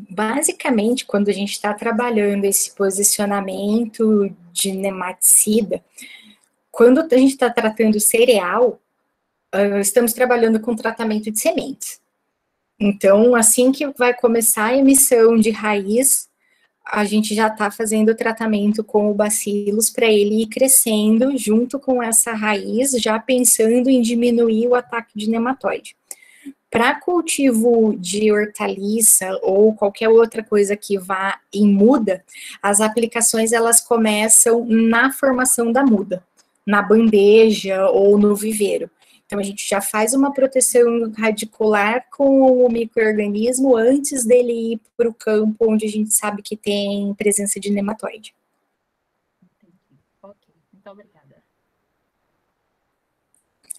Basicamente, quando a gente está trabalhando esse posicionamento de nematicida, quando a gente está tratando cereal, estamos trabalhando com tratamento de sementes. Então, assim que vai começar a emissão de raiz, a gente já está fazendo o tratamento com o bacillus para ele ir crescendo junto com essa raiz, já pensando em diminuir o ataque de nematóide. Para cultivo de hortaliça ou qualquer outra coisa que vá em muda, as aplicações elas começam na formação da muda, na bandeja ou no viveiro. Então, a gente já faz uma proteção radicular com o micro-organismo antes dele ir para o campo onde a gente sabe que tem presença de nematóide. Ok, muito obrigada.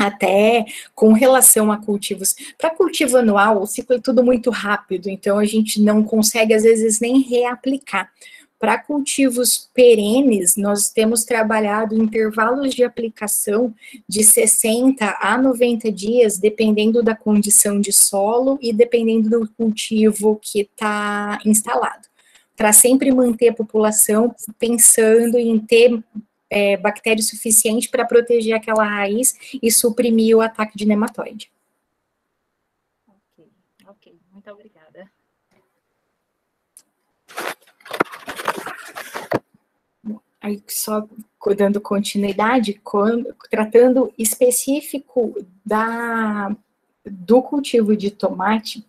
Até com relação a cultivos, para cultivo anual, o ciclo é tudo muito rápido, então a gente não consegue, às vezes, nem reaplicar. Para cultivos perenes, nós temos trabalhado intervalos de aplicação de 60 a 90 dias, dependendo da condição de solo e dependendo do cultivo que está instalado, para sempre manter a população pensando em ter bactéria suficiente para proteger aquela raiz e suprimir o ataque de nematóide. Ok, muito obrigada. Aí, só dando continuidade, tratando específico do cultivo de tomate,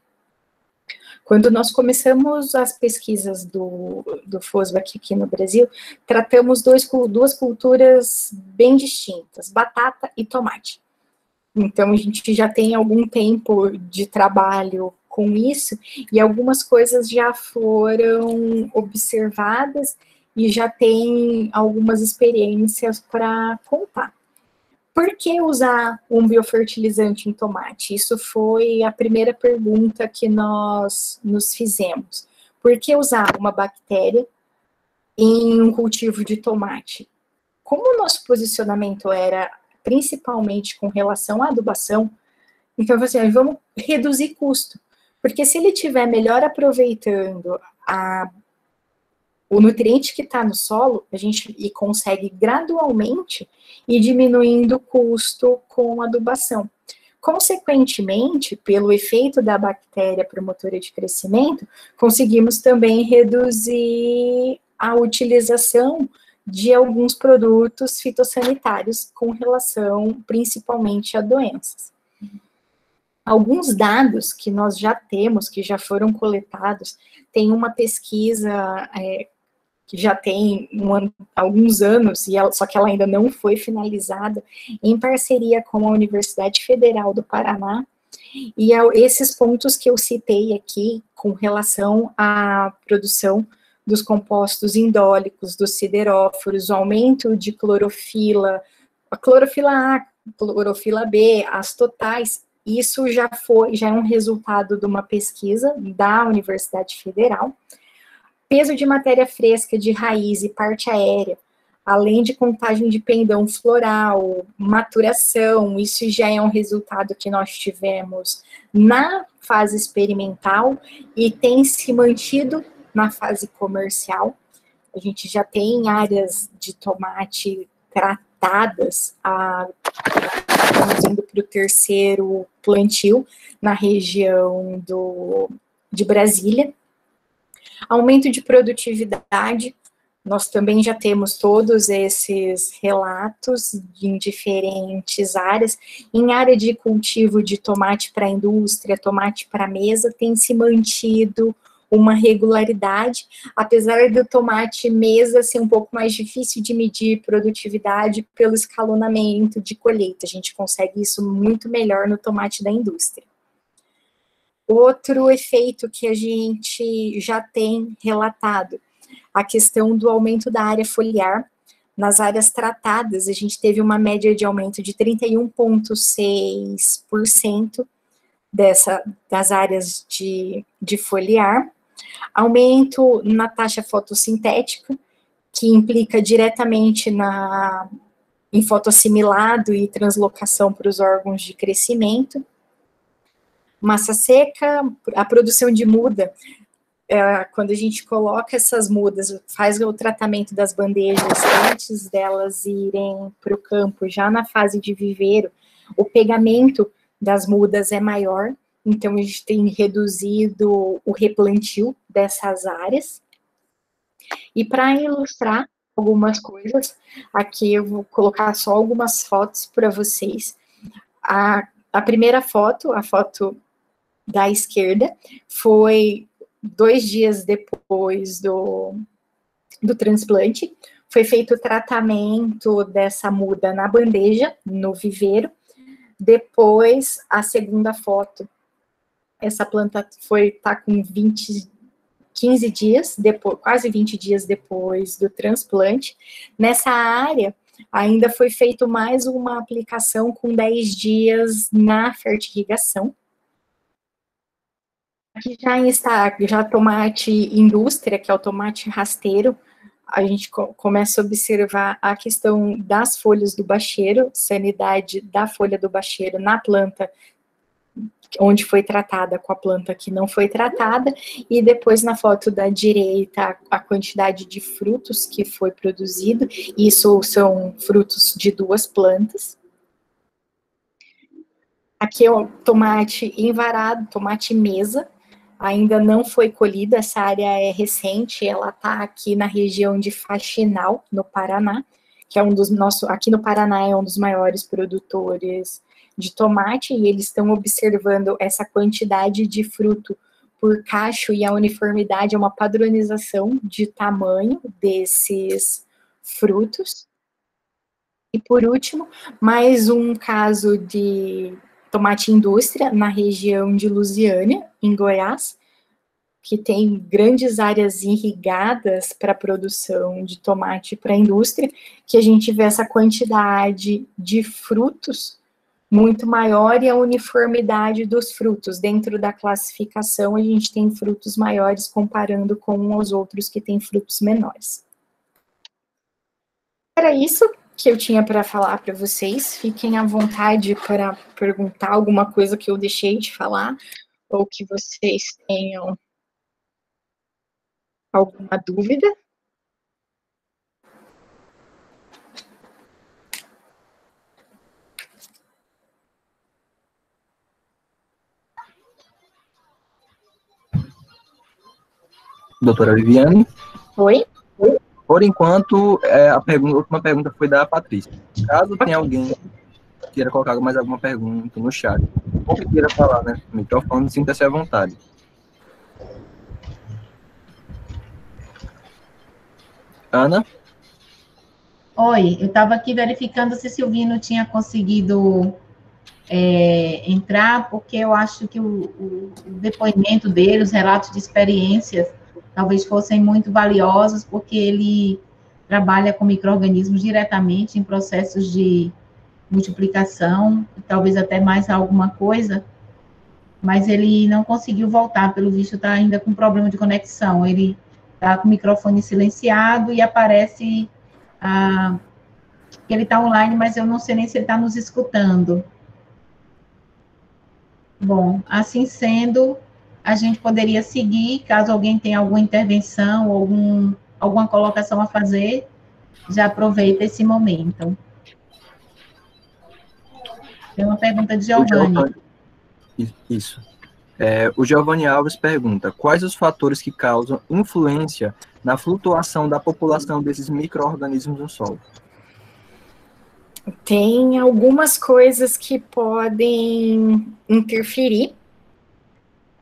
quando nós começamos as pesquisas do Fosback aqui no Brasil, tratamos duas culturas bem distintas, batata e tomate. Então, a gente já tem algum tempo de trabalho com isso, e algumas coisas já foram observadas, e já tem algumas experiências para contar. Por que usar um biofertilizante em tomate? Isso foi a primeira pergunta que nós nos fizemos. Por que usar uma bactéria em um cultivo de tomate? Como o nosso posicionamento era principalmente com relação à adubação, então assim, vamos reduzir custo. Porque se ele estiver melhor aproveitando o nutriente que está no solo, a gente consegue gradualmente ir diminuindo o custo com adubação. Consequentemente, pelo efeito da bactéria promotora de crescimento, conseguimos também reduzir a utilização de alguns produtos fitossanitários com relação principalmente a doenças. Alguns dados que nós já temos, que já foram coletados, tem uma pesquisa que já tem alguns anos, só que ela ainda não foi finalizada, em parceria com a Universidade Federal do Paraná, e esses pontos que eu citei aqui, com relação à produção dos compostos indólicos, dos sideróforos, o aumento de clorofila, a clorofila A, clorofila B, as totais, isso já é um resultado de uma pesquisa da Universidade Federal. Peso de matéria fresca de raiz e parte aérea, além de contagem de pendão floral, maturação, isso já é um resultado que nós tivemos na fase experimental e tem se mantido na fase comercial. A gente já tem áreas de tomate tratadas, estamos indo para o terceiro plantio na região de Brasília. Aumento de produtividade, nós também já temos todos esses relatos em diferentes áreas. Em área de cultivo de tomate para indústria, tomate para mesa, tem se mantido uma regularidade, apesar do tomate mesa ser um pouco mais difícil de medir produtividade pelo escalonamento de colheita. A gente consegue isso muito melhor no tomate da indústria. Outro efeito que a gente já tem relatado, a questão do aumento da área foliar. Nas áreas tratadas, a gente teve uma média de aumento de 31,6% das áreas de foliar. Aumento na taxa fotossintética, que implica diretamente em fotossimilado e translocação para os órgãos de crescimento. Massa seca, a produção de muda, quando a gente coloca essas mudas, faz o tratamento das bandejas antes delas irem para o campo, já na fase de viveiro, o pegamento das mudas é maior, então a gente tem reduzido o replantio dessas áreas. E para ilustrar algumas coisas, aqui eu vou colocar só algumas fotos para vocês. A primeira foto, a foto da esquerda, foi 2 dias depois do transplante, foi feito o tratamento dessa muda na bandeja, no viveiro. Depois, a segunda foto, essa planta tá com 15 dias, quase 20 dias depois do transplante. Nessa área, ainda foi feito mais uma aplicação com 10 dias na fertirrigação. Aqui já tomate indústria, que é o tomate rasteiro, a gente começa a observar a questão das folhas do bacheiro, sanidade da folha do bacheiro na planta onde foi tratada com a planta que não foi tratada, e depois na foto da direita a quantidade de frutos que foi produzido. Isso são frutos de 2 plantas. Aqui é o tomate envarado, tomate mesa, ainda não foi colhida, essa área é recente, ela está aqui na região de Faxinal, no Paraná, que é aqui no Paraná é um dos maiores produtores de tomate, e eles estão observando essa quantidade de fruto por cacho, e a uniformidade é uma padronização de tamanho desses frutos. E por último, mais um caso de tomate indústria na região de Lusiânia, em Goiás, que tem grandes áreas irrigadas para a produção de tomate para a indústria, que a gente vê essa quantidade de frutos muito maior e a uniformidade dos frutos. Dentro da classificação, a gente tem frutos maiores comparando com os outros que têm frutos menores. Era isso que eu tinha para falar para vocês. Fiquem à vontade para perguntar alguma coisa que eu deixei de falar, ou que vocês tenham alguma dúvida. Doutora Viviane? Oi? Por enquanto, a última pergunta foi da Patrícia. Caso tenha alguém que queira colocar mais alguma pergunta no chat, ou que queira falar, né, no microfone, sinta-se à vontade. Ana? Oi, eu estava aqui verificando se Silvino tinha conseguido entrar, porque eu acho que o depoimento dele, os relatos de experiências, talvez fossem muito valiosos, porque ele trabalha com micro-organismos diretamente em processos de multiplicação, talvez até mais alguma coisa, mas ele não conseguiu voltar, pelo visto está ainda com problema de conexão, ele está com o microfone silenciado e aparece que ele está online, mas eu não sei nem se ele está nos escutando. Bom, assim sendo, a gente poderia seguir, caso alguém tenha alguma intervenção, alguma colocação a fazer, já aproveita esse momento. Tem uma pergunta de Giovanni. Isso. O Giovanni Alves pergunta: quais os fatores que causam influência na flutuação da população desses micro-organismos no solo? Tem algumas coisas que podem interferir.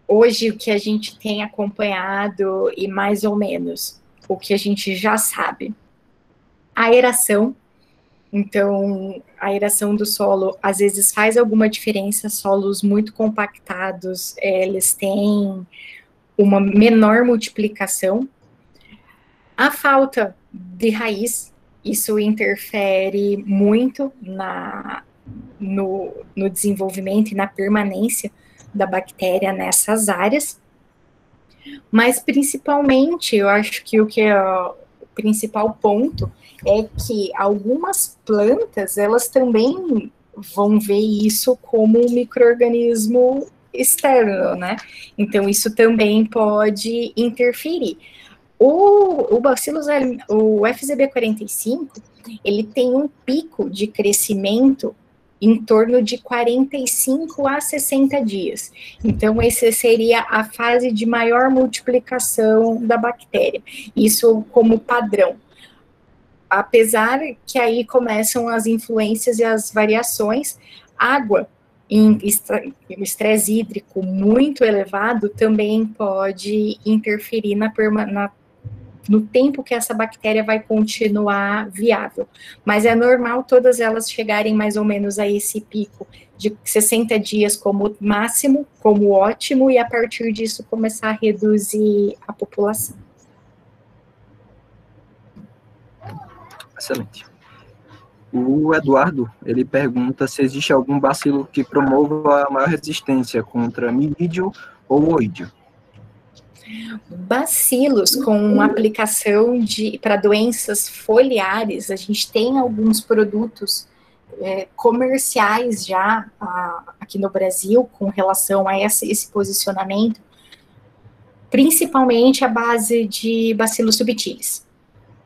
Hoje, o que a gente tem acompanhado, e mais ou menos o que a gente já sabe, a aeração. Então, a aeração do solo, às vezes, faz alguma diferença. Solos muito compactados, eles têm uma menor multiplicação. A falta de raiz, isso interfere muito no desenvolvimento e na permanência da bactéria nessas áreas. Mas, principalmente, eu acho que o principal ponto é que algumas plantas, elas também vão ver isso como um micro-organismo externo, né? Então, isso também pode interferir. O Bacillus, o FZB45, ele tem um pico de crescimento em torno de 45 a 60 dias. Então, essa seria a fase de maior multiplicação da bactéria. Isso como padrão. Apesar que aí começam as influências e as variações, água em estresse hídrico muito elevado também pode interferir no tempo que essa bactéria vai continuar viável. Mas é normal todas elas chegarem mais ou menos a esse pico de 60 dias como máximo, como ótimo, e a partir disso começar a reduzir a população. Excelente. O Eduardo, ele pergunta se existe algum bacilo que promova a maior resistência contra milídio ou oídio. Bacilos com aplicação para doenças foliares, a gente tem alguns produtos comerciais já aqui no Brasil com relação a esse posicionamento, principalmente a base de Bacillus subtilis.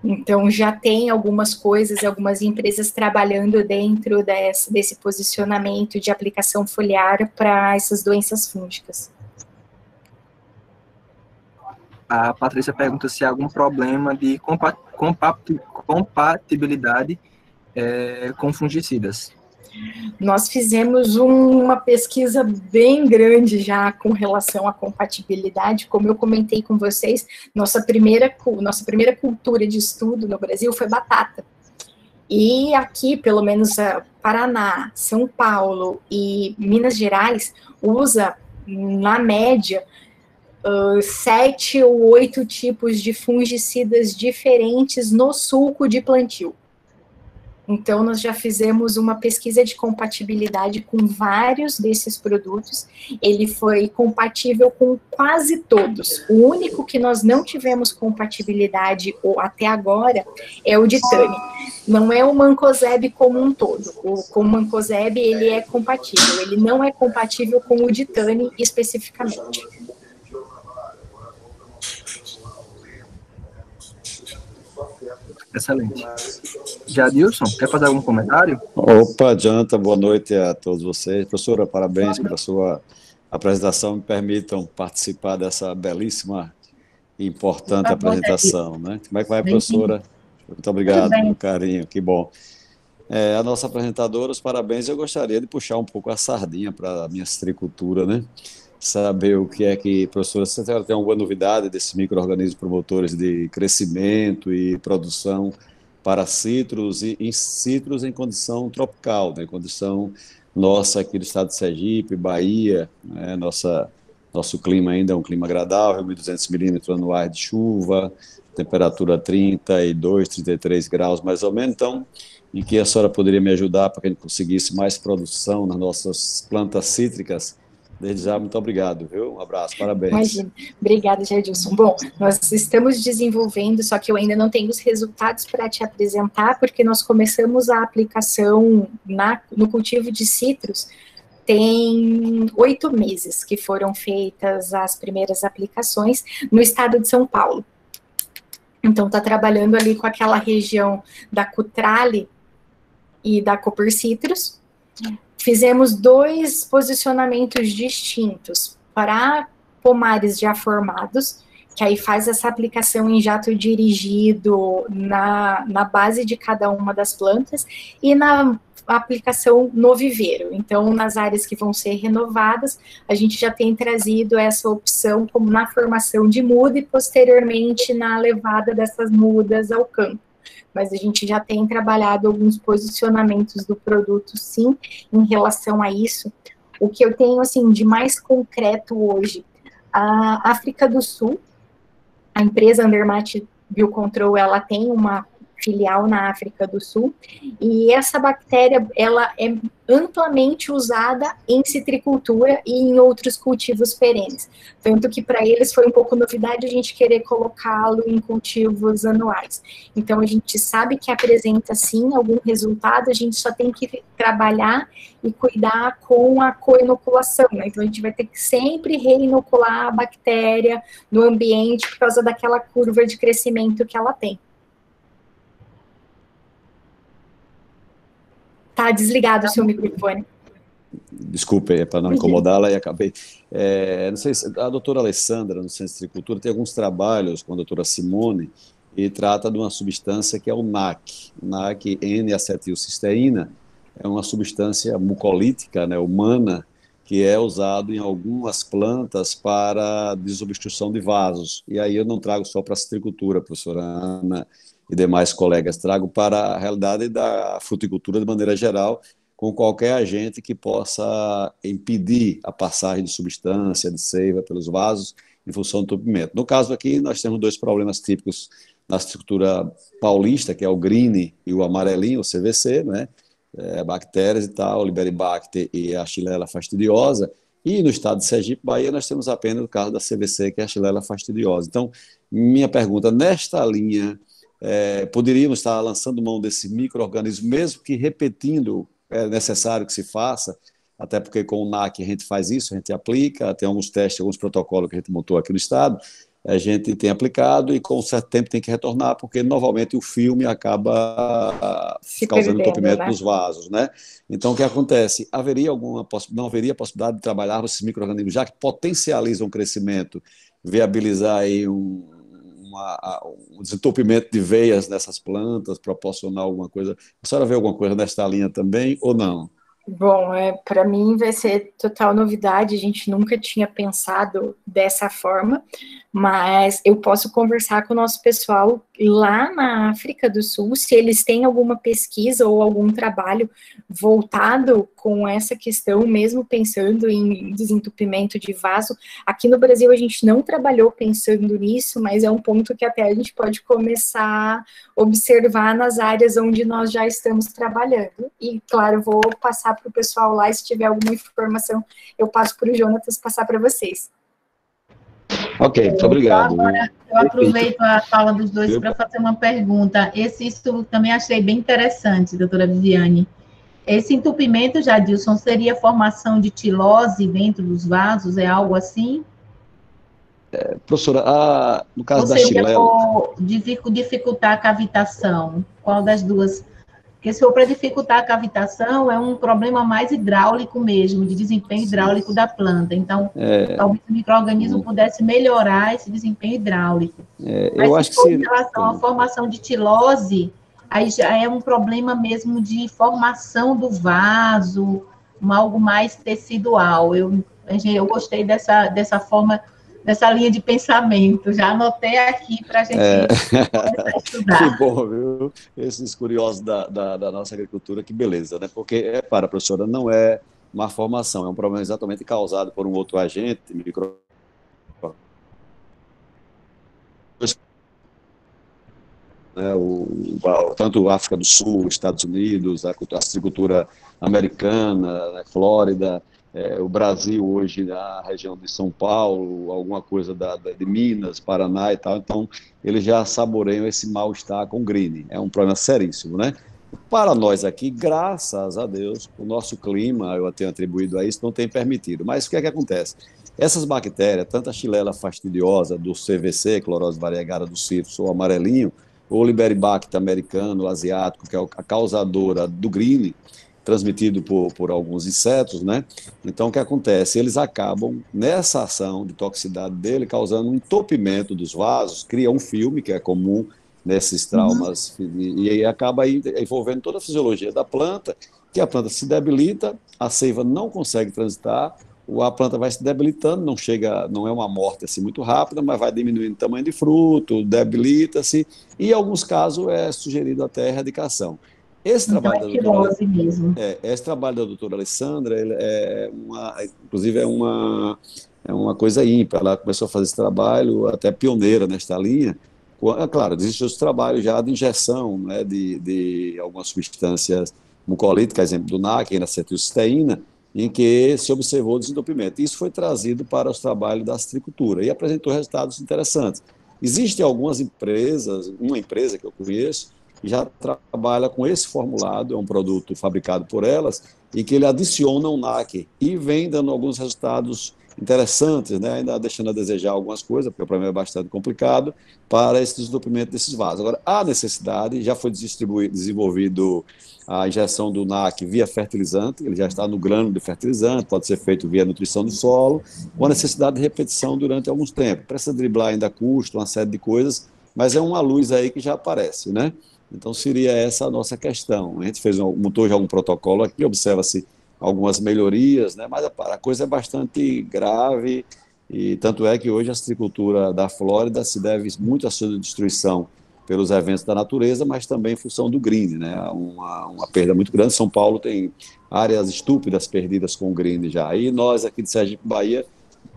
Então, já tem algumas coisas, algumas empresas trabalhando dentro desse posicionamento de aplicação foliar para essas doenças fúngicas. A Patrícia pergunta se há algum problema de compatibilidade com fungicidas. Nós fizemos uma pesquisa bem grande já com relação à compatibilidade. Como eu comentei com vocês, nossa primeira cultura de estudo no Brasil foi batata. E aqui, pelo menos Paraná, São Paulo e Minas Gerais, usa, na média, 7 ou 8 tipos de fungicidas diferentes no sulco de plantio. Então, nós já fizemos uma pesquisa de compatibilidade com vários desses produtos. Ele foi compatível com quase todos. O único que nós não tivemos compatibilidade até agora é o Ditane. Não é o Mancozeb como um todo. Com o Mancozeb, ele é compatível. Ele não é compatível com o Ditane especificamente. Excelente. Jadilson, quer fazer algum comentário? Opa, Jonathan, boa noite a todos vocês. Professora, parabéns pela sua apresentação. Me permitam participar dessa belíssima e importante apresentação, né? Como é que vai, professora? Muito obrigado pelo carinho, que bom. A nossa apresentadora, os parabéns. Eu gostaria de puxar um pouco a sardinha para a minha citricultura, né? Saber o que é que, professora, você tem alguma novidade desses micro-organismos promotores de crescimento e produção para citros e em citros em condição tropical, né? Condição nossa aqui do estado de Sergipe, Bahia, né? Nosso clima ainda é um clima agradável, 1.200 milímetros anuais de chuva, temperatura 32, 33 graus mais ou menos. Então, em que a senhora poderia me ajudar para que a gente conseguisse mais produção nas nossas plantas cítricas? Desde já, muito obrigado, viu? Um abraço, parabéns. Imagina. Obrigada, Jadilson. Bom, nós estamos desenvolvendo, só que eu ainda não tenho os resultados para te apresentar, porque nós começamos a aplicação no cultivo de citros, tem 8 meses que foram feitas as primeiras aplicações no estado de São Paulo. Então, está trabalhando ali com aquela região da Cutrale e da Cooper Citrus. Fizemos 2 posicionamentos distintos para pomares já formados, que aí faz essa aplicação em jato dirigido na base de cada uma das plantas, e na aplicação no viveiro. Então, nas áreas que vão ser renovadas, a gente já tem trazido essa opção como na formação de muda e posteriormente na levada dessas mudas ao campo. Mas a gente já tem trabalhado alguns posicionamentos do produto, sim, em relação a isso. O que eu tenho, assim, de mais concreto hoje, a África do Sul, a empresa Andermatt Biocontrol, ela tem uma filial na África do Sul, e essa bactéria, ela é amplamente usada em citricultura e em outros cultivos perenes, tanto que para eles foi um pouco novidade a gente querer colocá-lo em cultivos anuais. Então, a gente sabe que apresenta, sim, algum resultado, a gente só tem que trabalhar e cuidar com a coinoculação, né? Então, a gente vai ter que sempre reinocular a bactéria no ambiente por causa daquela curva de crescimento que ela tem. Tá desligado o seu microfone. Desculpe, é para não incomodá-la e acabei. Não sei se a doutora Alessandra, no Centro de Citricultura, tem alguns trabalhos com a doutora Simone e trata de uma substância que é o NAC. O NAC, N-acetilcisteína, é uma substância mucolítica, né, humana, que é usado em algumas plantas para desobstrução de vasos. E aí eu não trago só para a citricultura, professora Ana e demais colegas, trago para a realidade da fruticultura de maneira geral, com qualquer agente que possa impedir a passagem de substância, de seiva pelos vasos, em função do entupimento. No caso aqui, nós temos 2 problemas típicos na estrutura paulista, que é o green e o amarelinho, o CVC, né? Bactérias e tal, Liberibacter e a Xylella fastidiosa. E no estado de Sergipe, Bahia, nós temos apenas o caso da CVC, que é a Xylella fastidiosa. Então, minha pergunta, nesta linha, poderíamos estar lançando mão desse micro-organismo, mesmo que repetindo, é necessário que se faça, até porque com o NAC a gente faz isso, a gente aplica, tem alguns testes, alguns protocolos que a gente montou aqui no estado, a gente tem aplicado e com um certo tempo tem que retornar, porque novamente o filme acaba causando entupimento nos vasos, né? Então, o que acontece? Não haveria possibilidade de trabalhar esses micro-organismos, já que potencializam o crescimento, viabilizar aí um desentupimento de veias nessas plantas, proporcionar alguma coisa. A senhora vê alguma coisa nesta linha também ou não? Bom, para mim vai ser total novidade, a gente nunca tinha pensado dessa forma, mas eu posso conversar com o nosso pessoal lá na África do Sul, se eles têm alguma pesquisa ou algum trabalho voltado com essa questão, mesmo pensando em desentupimento de vaso. Aqui no Brasil a gente não trabalhou pensando nisso, mas é um ponto que até a gente pode começar a observar nas áreas onde nós já estamos trabalhando. E, claro, vou passar para o pessoal lá, se tiver alguma informação, eu passo para o Jonatas passar para vocês. Ok, muito obrigado. Agora, eu aproveito a fala dos dois para fazer uma pergunta. Isso também achei bem interessante, doutora Viviane. Esse entupimento, Jadilson, seria formação de tilose dentro dos vasos? É algo assim? Professora, no caso Ou da seria Xylella... por dificultar a cavitação? Qual das duas? Porque se for para dificultar a cavitação, é um problema mais hidráulico mesmo, de desempenho hidráulico da planta. Então, talvez o micro-organismo pudesse melhorar esse desempenho hidráulico. Mas eu se acho for que em relação à formação de tilose, aí já é um problema mesmo de formação do vaso, algo mais tecidual. Eu gostei dessa forma, dessa linha de pensamento. Já anotei aqui para a gente começar a estudar. Que bom, viu? Esses curiosos da nossa agricultura, que beleza, né? Porque, professora, não é uma formação, é um problema exatamente causado por um outro agente, tanto a África do Sul, Estados Unidos, a agricultura americana, né, Flórida, o Brasil hoje, na região de São Paulo, alguma coisa de Minas, Paraná e tal, então eles já saboreiam esse mal-estar com o green. É um problema seríssimo, né? Para nós aqui, graças a Deus, o nosso clima, eu tenho atribuído a isso, não tem permitido. Mas o que é que acontece? Essas bactérias, tanto a Xylella fastidiosa do CVC, clorose variegata do citrus, ou amarelinho, ou Liberibacter americano, asiático, que é a causadora do green, transmitido por alguns insetos, né? Então, o que acontece? Eles acabam, nessa ação de toxicidade dele, causando um entupimento dos vasos, cria um filme, que é comum nesses traumas, e aí acaba envolvendo toda a fisiologia da planta, que a planta se debilita, a seiva não consegue transitar, a planta vai se debilitando, não é uma morte assim muito rápida, mas vai diminuindo o tamanho de fruto, debilita-se, e em alguns casos é sugerido até a erradicação. Esse trabalho da doutora Alessandra, inclusive é uma coisa ímpar, ela começou a fazer esse trabalho até pioneira nesta linha. Claro, existem os trabalhos já de injeção, né, de algumas substâncias mucolíticas, exemplo do NAC, na acetilcisteína, em que se observou o desentupimento. Isso foi trazido para os trabalhos da citricultura e apresentou resultados interessantes. Existem algumas empresas, uma empresa que eu conheço, que já trabalha com esse formulado, é um produto fabricado por elas, e que ele adiciona um NAC e vem dando alguns resultados interessantes, né? Ainda deixando a desejar algumas coisas, porque o problema é bastante complicado, para esse desentupimento desses vasos. Agora, há necessidade, já foi desenvolvido a injeção do NAC via fertilizante, ele já está no grânulo de fertilizante, pode ser feito via nutrição do solo, com a necessidade de repetição durante alguns tempos. Precisa driblar ainda custo, uma série de coisas, mas é uma luz aí que já aparece, né? Então, seria essa a nossa questão. A gente montou já um protocolo aqui, observa-se algumas melhorias, né? Mas a coisa é bastante grave, e tanto é que hoje a citricultura da Flórida se deve muito à sua destruição pelos eventos da natureza, mas também em função do green, né? Uma perda muito grande. São Paulo tem áreas estúpidas perdidas com o green já. E nós aqui de Sergipe, Bahia,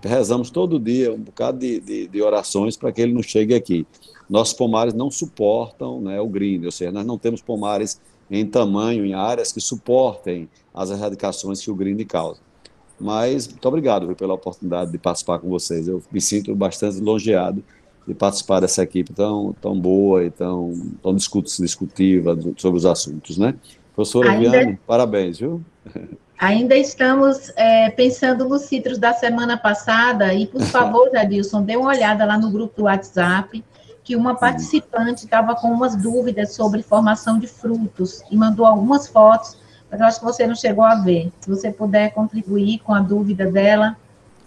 rezamos todo dia um bocado de orações para que ele não chegue aqui. Nossos pomares não suportam, né, o grind, ou seja, nós não temos pomares em tamanho, em áreas que suportem as erradicações que o grind causa. Mas muito obrigado, viu, pela oportunidade de participar com vocês. Eu me sinto bastante lisonjeado de participar dessa equipe tão boa e tão discutiva sobre os assuntos, né? Professora Viane, parabéns, viu? Ainda estamos pensando nos citros da semana passada, e, por favor, Adilson, dê uma olhada lá no grupo do WhatsApp, que uma participante estava com umas dúvidas sobre formação de frutos, e mandou algumas fotos, mas eu acho que você não chegou a ver. Se você puder contribuir com a dúvida dela.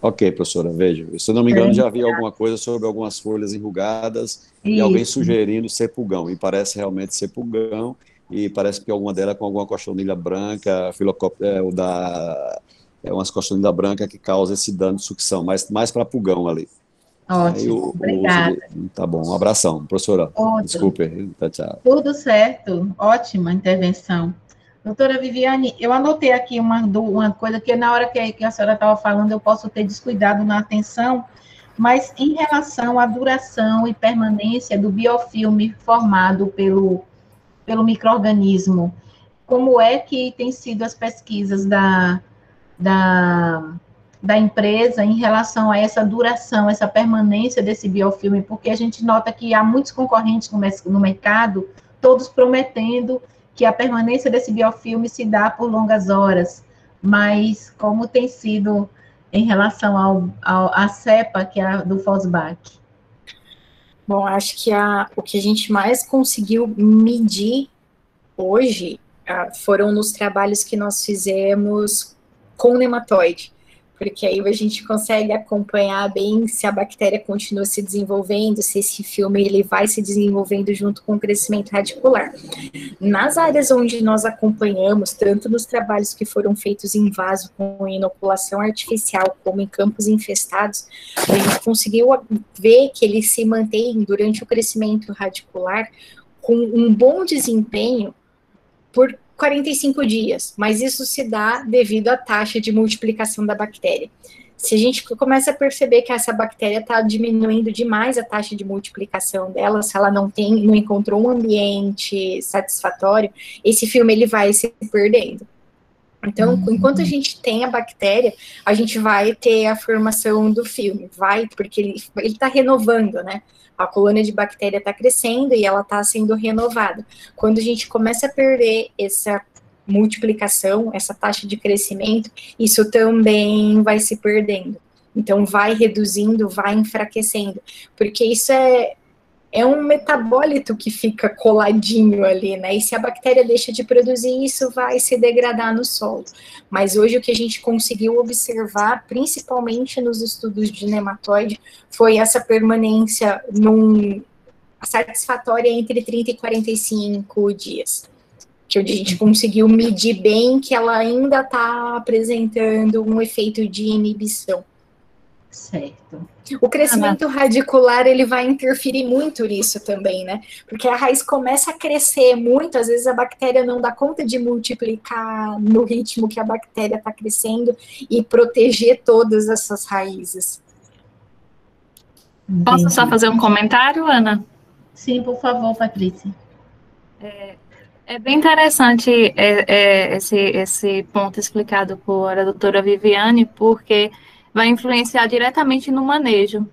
Ok, professora, veja. Se eu não me engano, já vi alguma coisa sobre algumas folhas enrugadas e alguém sugerindo ser pulgão, e parece realmente ser pulgão, e parece que alguma delas com alguma cochonilha branca, umas cochonilha branca que causa esse dano de sucção, mas mais para pulgão ali. Ótimo, obrigada. Tá bom, um abração, professora. Desculpe, tchau. Tudo certo, ótima intervenção. Doutora Viviane, eu anotei aqui uma coisa que na hora que a senhora estava falando eu posso ter descuidado na atenção, mas em relação à duração e permanência do biofilme formado pelo micro-organismo, como é que tem sido as pesquisas da empresa em relação a essa duração, essa permanência desse biofilme, porque a gente nota que há muitos concorrentes no mercado, todos prometendo que a permanência desse biofilme se dá por longas horas, mas como tem sido em relação à cepa, que é a do Fosbac? Bom, acho que o que a gente mais conseguiu medir hoje foram nos trabalhos que nós fizemos com nematóide, porque aí a gente consegue acompanhar bem se a bactéria continua se desenvolvendo, se esse filme ele vai se desenvolvendo junto com o crescimento radicular. Nas áreas onde nós acompanhamos, tanto nos trabalhos que foram feitos em vaso com inoculação artificial, como em campos infestados, a gente conseguiu ver que ele se mantém durante o crescimento radicular com um bom desempenho por 45 dias, mas isso se dá devido à taxa de multiplicação da bactéria. Se a gente começa a perceber que essa bactéria está diminuindo demais a taxa de multiplicação dela, se ela não encontrou um ambiente satisfatório, esse filme ele vai se perdendo. Então, enquanto a gente tem a bactéria, a gente vai ter a formação do filme, porque ele está renovando, né? A colônia de bactéria está crescendo e ela está sendo renovada. Quando a gente começa a perder essa multiplicação, essa taxa de crescimento, isso também vai se perdendo. Então, vai reduzindo, vai enfraquecendo, porque isso é um metabólito que fica coladinho ali, né? E se a bactéria deixa de produzir, isso vai se degradar no solo. Mas hoje o que a gente conseguiu observar, principalmente nos estudos de nematóide, foi essa permanência satisfatória entre 30 e 45 dias. Que a gente conseguiu medir bem que ela ainda está apresentando um efeito de inibição. Certo. O crescimento radicular, ele vai interferir muito nisso também, né? Porque a raiz começa a crescer muito, às vezes a bactéria não dá conta de multiplicar no ritmo que a bactéria está crescendo e proteger todas essas raízes. Posso só fazer um comentário, Ana? Sim, por favor, Patrícia. É bem interessante esse ponto explicado por a doutora Viviane, porque vai influenciar diretamente no manejo.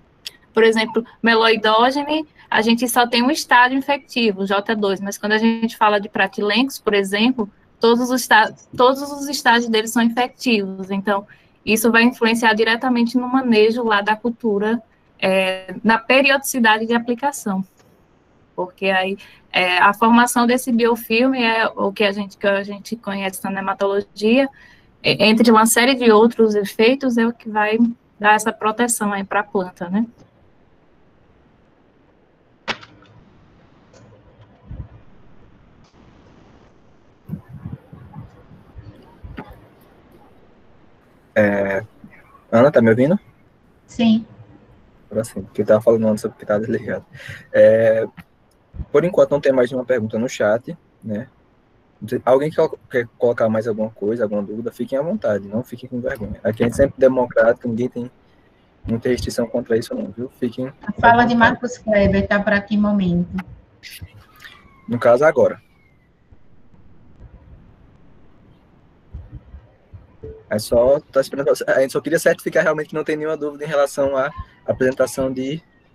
Por exemplo, meloidógene, a gente só tem um estágio infectivo, J2, mas quando a gente fala de pratilencos, por exemplo, todos os estágios deles são infectivos. Então, isso vai influenciar diretamente no manejo lá da cultura, na periodicidade de aplicação. Porque aí a formação desse biofilme é o que a gente conhece na nematologia, entre uma série de outros efeitos, é o que vai dar essa proteção aí para a planta, né? Ana, tá me ouvindo? Sim. Agora sim, porque eu estava falando antes sobre que estava desligado. Por enquanto, não tem mais nenhuma pergunta no chat, né? Alguém quer colocar mais alguma coisa, alguma dúvida, fiquem à vontade, não fiquem com vergonha. Aqui a gente é sempre democrático, ninguém tem Não tem restrição contra isso, não, viu? Fiquem. A fala de Marcos Kleber está para que momento? No caso, agora. É só, a gente só queria certificar realmente que não tem nenhuma dúvida em relação à apresentação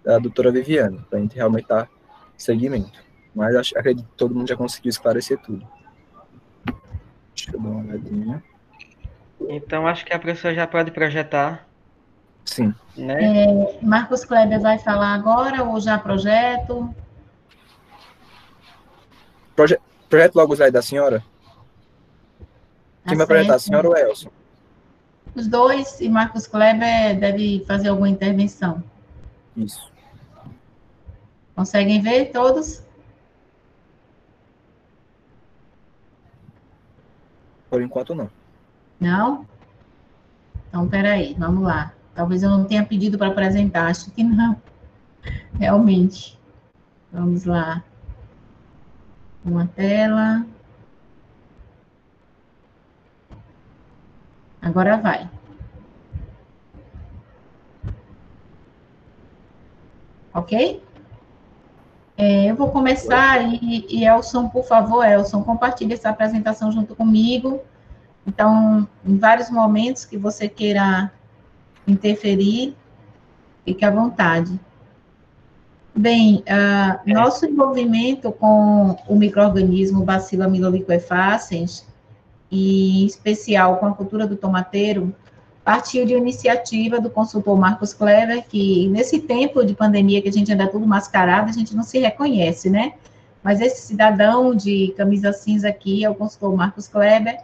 da doutora Viviane, para a gente realmente dar seguimento. Mas acredito que todo mundo já conseguiu esclarecer tudo. Deixa eu dar uma olhadinha. Então, acho que a professora já pode projetar. Sim. Né? Marcos Kleber vai falar agora ou já projeto? Projeto logo o slide da senhora? Quem vai projetar, a senhora ou o Elson? Os dois, e Marcos Kleber deve fazer alguma intervenção. Isso. Conseguem ver todos? Por enquanto, não. Não? Então, peraí, vamos lá. Talvez eu não tenha pedido para apresentar, acho que não. Realmente. Vamos lá. Uma tela. Agora vai. Ok? Eu vou começar e Elson, por favor, Elson, compartilhe essa apresentação junto comigo. Então, em vários momentos que você queira interferir, fique à vontade. Bem, nosso envolvimento com o micro-organismo Bacillus aeruginosa, e em especial com a cultura do tomateiro, partiu de uma iniciativa do consultor Marcos Kleber, que nesse tempo de pandemia, que a gente anda tudo mascarado, a gente não se reconhece, né? Mas esse cidadão de camisa cinza aqui é o consultor Marcos Kleber,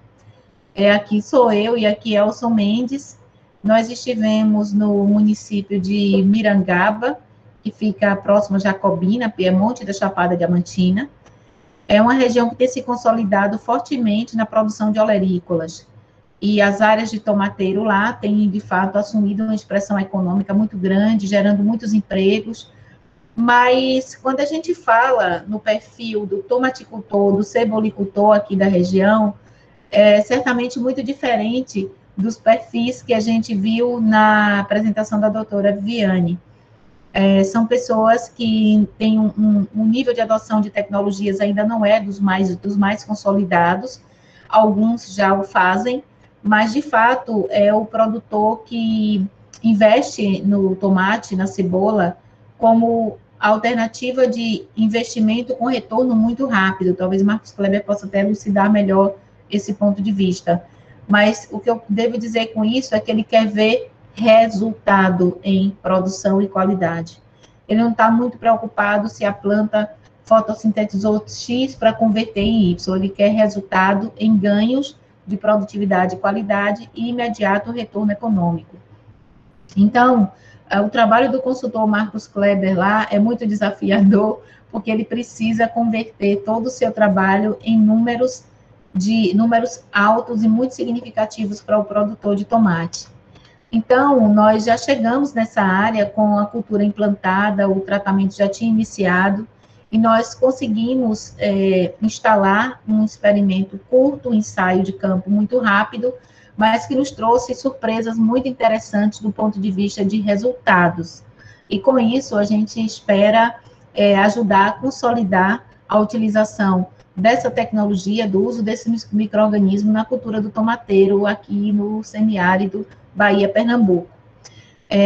aqui sou eu e aqui é Elson Mendes. Nós estivemos no município de Mirangaba, que fica próximo a Jacobina, Piemonte da Chapada Diamantina. É uma região que tem se consolidado fortemente na produção de olerícolas. E as áreas de tomateiro lá têm, de fato, assumido uma expressão econômica muito grande, gerando muitos empregos. Mas, quando a gente fala no perfil do tomaticultor, do cebolicultor aqui da região, é certamente muito diferente dos perfis que a gente viu na apresentação da doutora Viviane. São pessoas que têm um nível de adoção de tecnologias ainda não é dos mais consolidados, alguns já o fazem, mas, de fato, é o produtor que investe no tomate, na cebola, como alternativa de investimento com retorno muito rápido. Talvez Marcos Kleber possa até elucidar melhor esse ponto de vista. Mas o que eu devo dizer com isso é que ele quer ver resultado em produção e qualidade. Ele não está muito preocupado se a planta fotossintetizou X para converter em Y. Ele quer resultado em ganhos de produtividade e qualidade e imediato retorno econômico. Então, o trabalho do consultor Marcos Kleber lá é muito desafiador, porque ele precisa converter todo o seu trabalho em números altos e muito significativos para o produtor de tomate. Então, nós já chegamos nessa área com a cultura implantada, o tratamento já tinha iniciado, e nós conseguimos instalar um experimento curto, um ensaio de campo muito rápido, mas que nos trouxe surpresas muito interessantes do ponto de vista de resultados. E com isso, a gente espera ajudar a consolidar a utilização dessa tecnologia, do uso desse micro-organismo na cultura do tomateiro aqui no semiárido Bahia-Pernambuco.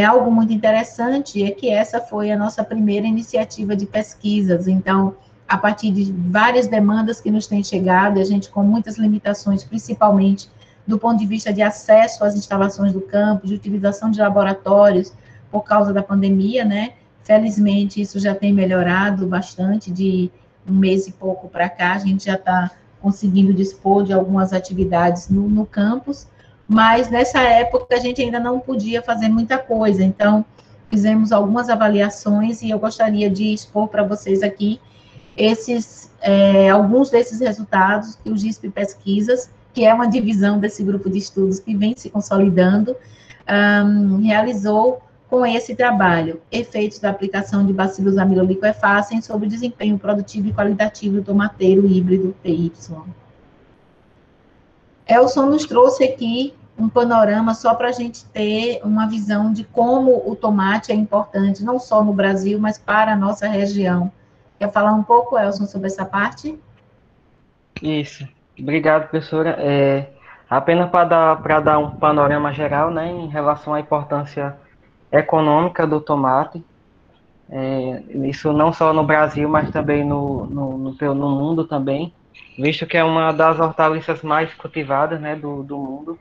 Algo muito interessante é que essa foi a nossa primeira iniciativa de pesquisas. Então, a partir de várias demandas que nos têm chegado, a gente com muitas limitações, principalmente do ponto de vista de acesso às instalações do campo, de utilização de laboratórios, por causa da pandemia, né? Felizmente, isso já tem melhorado bastante, de um mês e pouco para cá, a gente já está conseguindo dispor de algumas atividades no campus, mas nessa época a gente ainda não podia fazer muita coisa, então fizemos algumas avaliações e eu gostaria de expor para vocês aqui alguns desses resultados que o GISP Pesquisas, que é uma divisão desse grupo de estudos que vem se consolidando, realizou com esse trabalho, efeitos da aplicação de Bacillus aeruginosa sobre o desempenho produtivo e qualitativo do tomateiro híbrido TY. Elson nos trouxe aqui um panorama só para a gente ter uma visão de como o tomate é importante, não só no Brasil, mas para a nossa região. Quer falar um pouco, Elson, sobre essa parte? Isso. Obrigado, professora. Apenas para dar um panorama geral, né, em relação à importância econômica do tomate, isso não só no Brasil, mas também no mundo também, visto que é uma das hortaliças mais cultivadas, né, do mundo,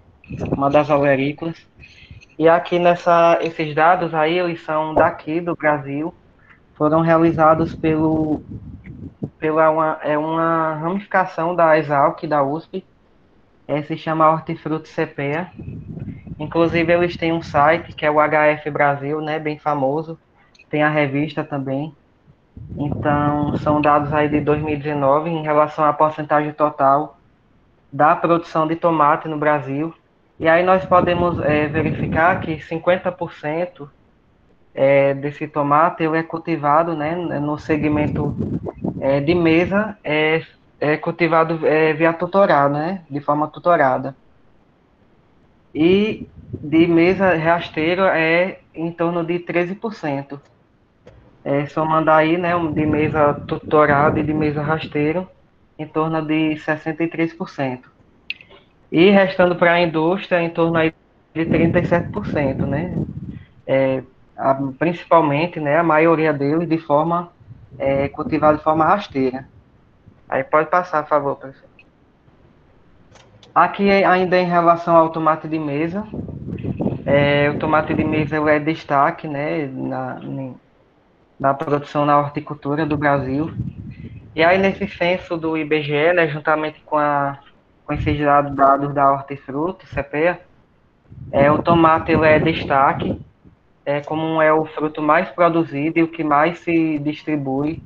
uma das olerícolas. E aqui esses dados aí, eles são daqui do Brasil, foram realizados uma ramificação da Exalc, da USP, se chama Hortifruti CPEA. Inclusive, eles têm um site, que é o HF Brasil, né, bem famoso, tem a revista também. Então, são dados aí de 2019 em relação à porcentagem total da produção de tomate no Brasil. E aí nós podemos verificar que 50% desse tomate ele é cultivado, né, no segmento de mesa, é cultivado via tutorado, né, de forma tutorada. E de mesa rasteiro é em torno de 13%. Somando aí, né, de mesa tutorado e de mesa rasteiro, em torno de 63%. E restando para a indústria, em torno aí de 37%, né? Principalmente, né, a maioria deles de forma cultivada de forma rasteira. Aí pode passar, por favor, professor. Aqui ainda em relação ao tomate de mesa, o tomate de mesa é destaque, né, na produção na horticultura do Brasil. E aí nesse censo do IBGE, né, juntamente com esses dados da Hortifruti, CPEA, o tomate ele é destaque, como é o fruto mais produzido e o que mais se distribui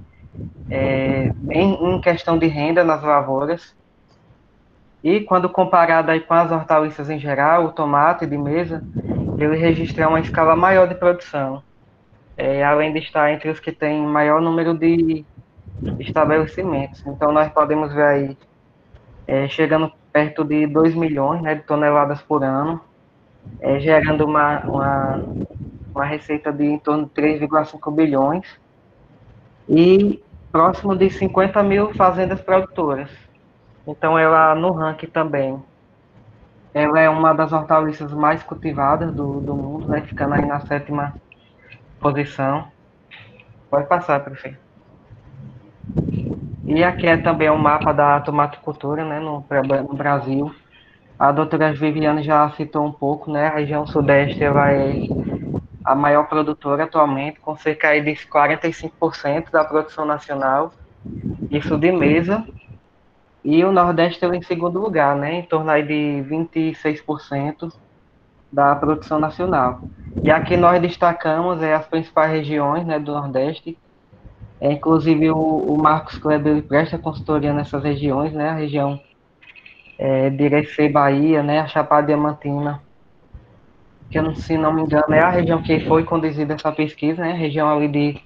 em questão de renda nas lavouras. E quando comparado aí com as hortaliças em geral, o tomate de mesa, ele registra uma escala maior de produção, além de estar entre os que têm maior número de estabelecimentos. Então, nós podemos ver aí, chegando perto de 2 milhões, né, de toneladas por ano, gerando uma receita de em torno de 3,5 bilhões e próximo de 50 mil fazendas produtoras. Então, ela, no ranking também, ela é uma das hortaliças mais cultivadas do mundo, né, ficando aí na 7ª posição. Pode passar, prefeito. E aqui é também um mapa da tomaticultura, né, no Brasil. A doutora Viviane já citou um pouco, né, a região sudeste ela é a maior produtora atualmente, com cerca aí de 45% da produção nacional, isso de mesa, e o nordeste em segundo lugar, né, em torno aí de 26% da produção nacional. E aqui nós destacamos as principais regiões, né, do nordeste. Inclusive o Marcos Kleber ele presta consultoria nessas regiões, né, a região de Irecê, Bahia, né, a Chapada Diamantina, que eu não, se não me engano é a região que foi conduzida essa pesquisa, né, a região ali de,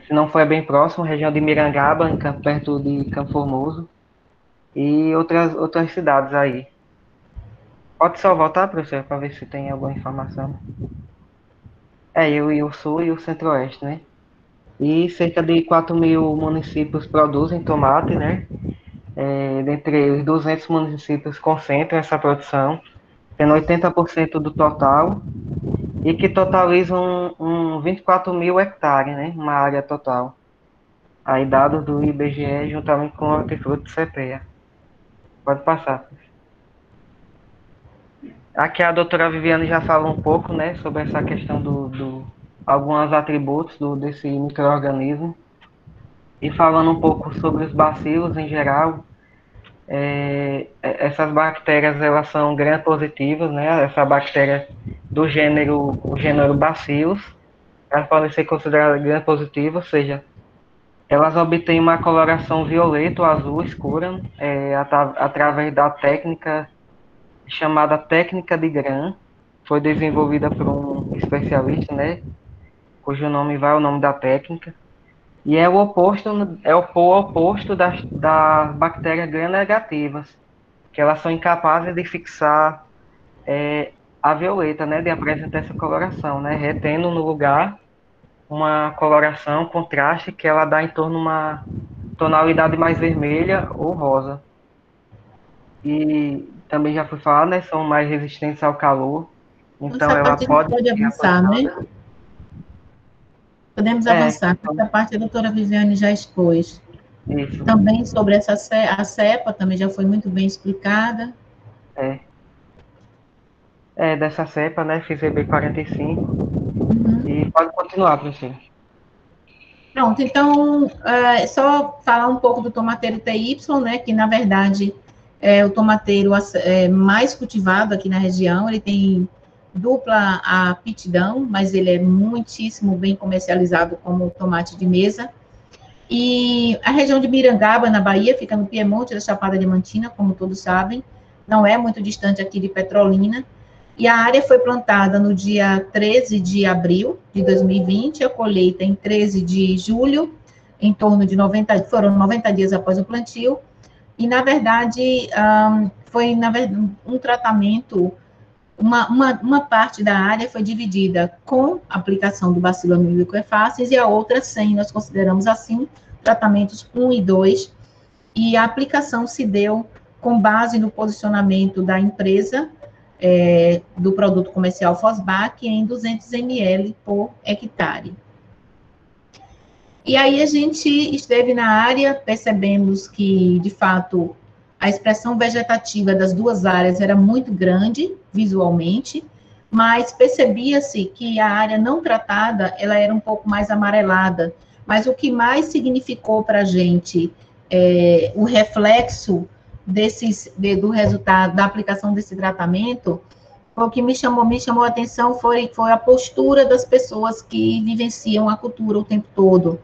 se não foi bem próximo, região de Mirangaba, perto de Campo Formoso, e outras cidades aí. Pode só voltar, professor, para ver se tem alguma informação. Eu e o Sul e o Centro-Oeste, né? E cerca de 4 mil municípios produzem tomate, né? Dentre os 200 municípios concentram essa produção, tendo 80% do total, e que totalizam 24 mil hectares, né? Uma área total. Aí dados do IBGE juntamente com o Hortifruti CPEA. Pode passar. Aqui a doutora Viviane já falou um pouco, né, sobre essa questão alguns atributos desse micro-organismo. E falando um pouco sobre os bacilos em geral, essas bactérias elas são gram-positivas, né? Essa bactéria do gênero Bacillus, elas podem ser consideradas gram-positivas, ou seja, elas obtêm uma coloração violeta ou azul escura através da técnica chamada técnica de Gram, foi desenvolvida por um especialista, né? Cujo nome vai o nome da técnica. E é o oposto das bactérias gram-negativas, que elas são incapazes de fixar é a violeta, né, de apresentar essa coloração, né, retendo no lugar uma coloração, contraste, que ela dá em torno de uma tonalidade mais vermelha ou rosa. E também já foi falado, né, são mais resistentes ao calor, então Essa ela parte a gente pode pode ser avançar, né? aplicada. Podemos avançar. Essa parte a doutora Viviane já expôs. Isso, Também sobre a cepa, também já foi muito bem explicada. é. Dessa cepa, né, fiz EB45, Uhum. e pode continuar, professor. Pronto, então, só falar um pouco do tomateiro TY, né, que na verdade é o tomateiro mais cultivado aqui na região, ele tem dupla aptidão, mas ele é muitíssimo bem comercializado como tomate de mesa. E a região de Mirangaba, na Bahia, fica no Piemonte da Chapada Diamantina, como todos sabem, não é muito distante aqui de Petrolina, e a área foi plantada no dia 13 de abril de 2020, a colheita em 13 de julho, em torno de 90 dias após o plantio, e, na verdade, foi um tratamento, uma parte da área foi dividida com aplicação do Bacillus liquefaces e a outra sem, nós consideramos assim, tratamentos 1 e 2, e a aplicação se deu com base no posicionamento da empresa, do produto comercial Fosbac em 200 ml por hectare. E aí a gente esteve na área, percebemos que, de fato, a expressão vegetativa das duas áreas era muito grande, visualmente, mas percebia-se que a área não tratada, ela era um pouco mais amarelada, mas o que mais significou para a gente o reflexo do resultado, da aplicação desse tratamento, o que me chamou a atenção foi a postura das pessoas que vivenciam a cultura o tempo todo.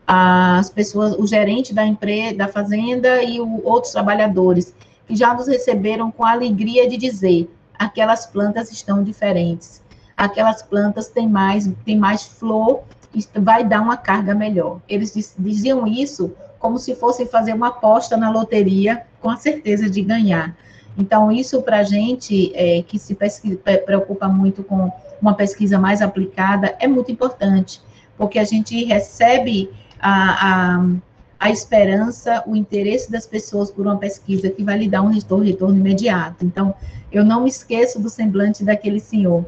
As pessoas, o gerente da empresa, da fazenda e outros trabalhadores, que já nos receberam com a alegria de dizer: aquelas plantas estão diferentes, aquelas plantas têm mais flor, vai dar uma carga melhor. Eles diziam isso como se fossem fazer uma aposta na loteria com a certeza de ganhar. Então, isso para a gente, que se preocupa muito com uma pesquisa mais aplicada, é muito importante, porque a gente recebe a esperança, o interesse das pessoas por uma pesquisa que vai lhe dar um retorno imediato. Então, eu não me esqueço do semblante daquele senhor.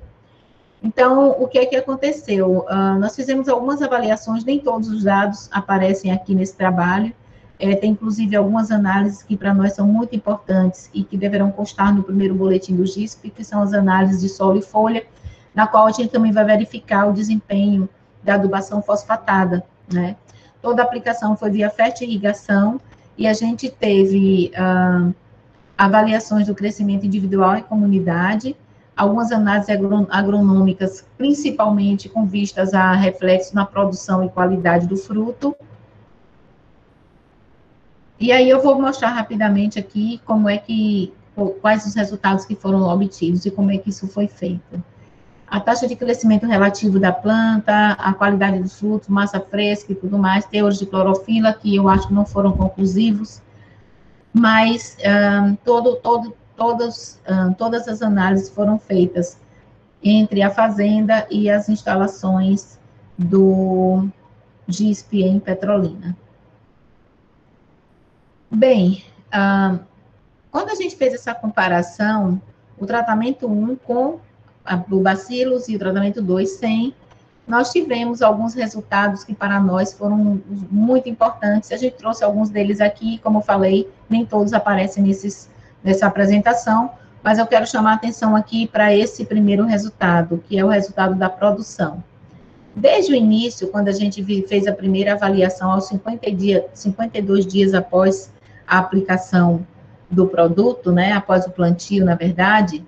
Então, o que é que aconteceu? Nós fizemos algumas avaliações, nem todos os dados aparecem aqui nesse trabalho, tem inclusive algumas análises que para nós são muito importantes e que deverão constar no primeiro boletim do GISP, que são as análises de solo e folha, na qual a gente também vai verificar o desempenho da adubação fosfatada, né? Toda a aplicação foi via fertirrigação e a gente teve avaliações do crescimento individual em comunidade, algumas análises agronômicas, principalmente com vistas a reflexo na produção e qualidade do fruto. E aí eu vou mostrar rapidamente aqui quais os resultados que foram obtidos e como é que isso foi feito. A taxa de crescimento relativo da planta, a qualidade dos frutos, massa fresca e tudo mais, teores de clorofila, que eu acho que não foram conclusivos, mas todas as análises foram feitas entre a fazenda e as instalações do GISP em Petrolina. Bem, quando a gente fez essa comparação, o tratamento 1 com o Bacillus e o tratamento 2 sem, nós tivemos alguns resultados que para nós foram muito importantes. A gente trouxe alguns deles aqui, como eu falei, nem todos aparecem nessa apresentação, mas eu quero chamar a atenção aqui para esse primeiro resultado, que é o resultado da produção. Desde o início, quando a gente fez a primeira avaliação aos 52 dias após a aplicação do produto, né, após o plantio, na verdade,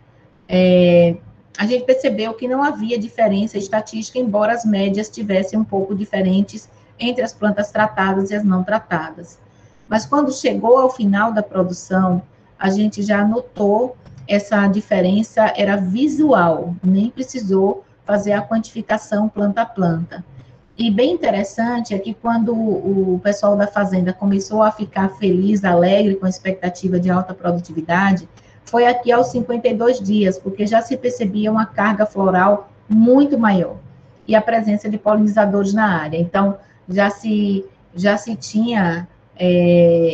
a gente percebeu que não havia diferença estatística, embora as médias tivessem um pouco diferentes entre as plantas tratadas e as não tratadas. Mas quando chegou ao final da produção, a gente já notou essa diferença, era visual, nem precisou fazer a quantificação planta a planta. E bem interessante é que quando o pessoal da fazenda começou a ficar feliz, alegre, com a expectativa de alta produtividade, foi aqui aos 52 dias, porque já se percebia uma carga floral muito maior e a presença de polinizadores na área. Então, já se tinha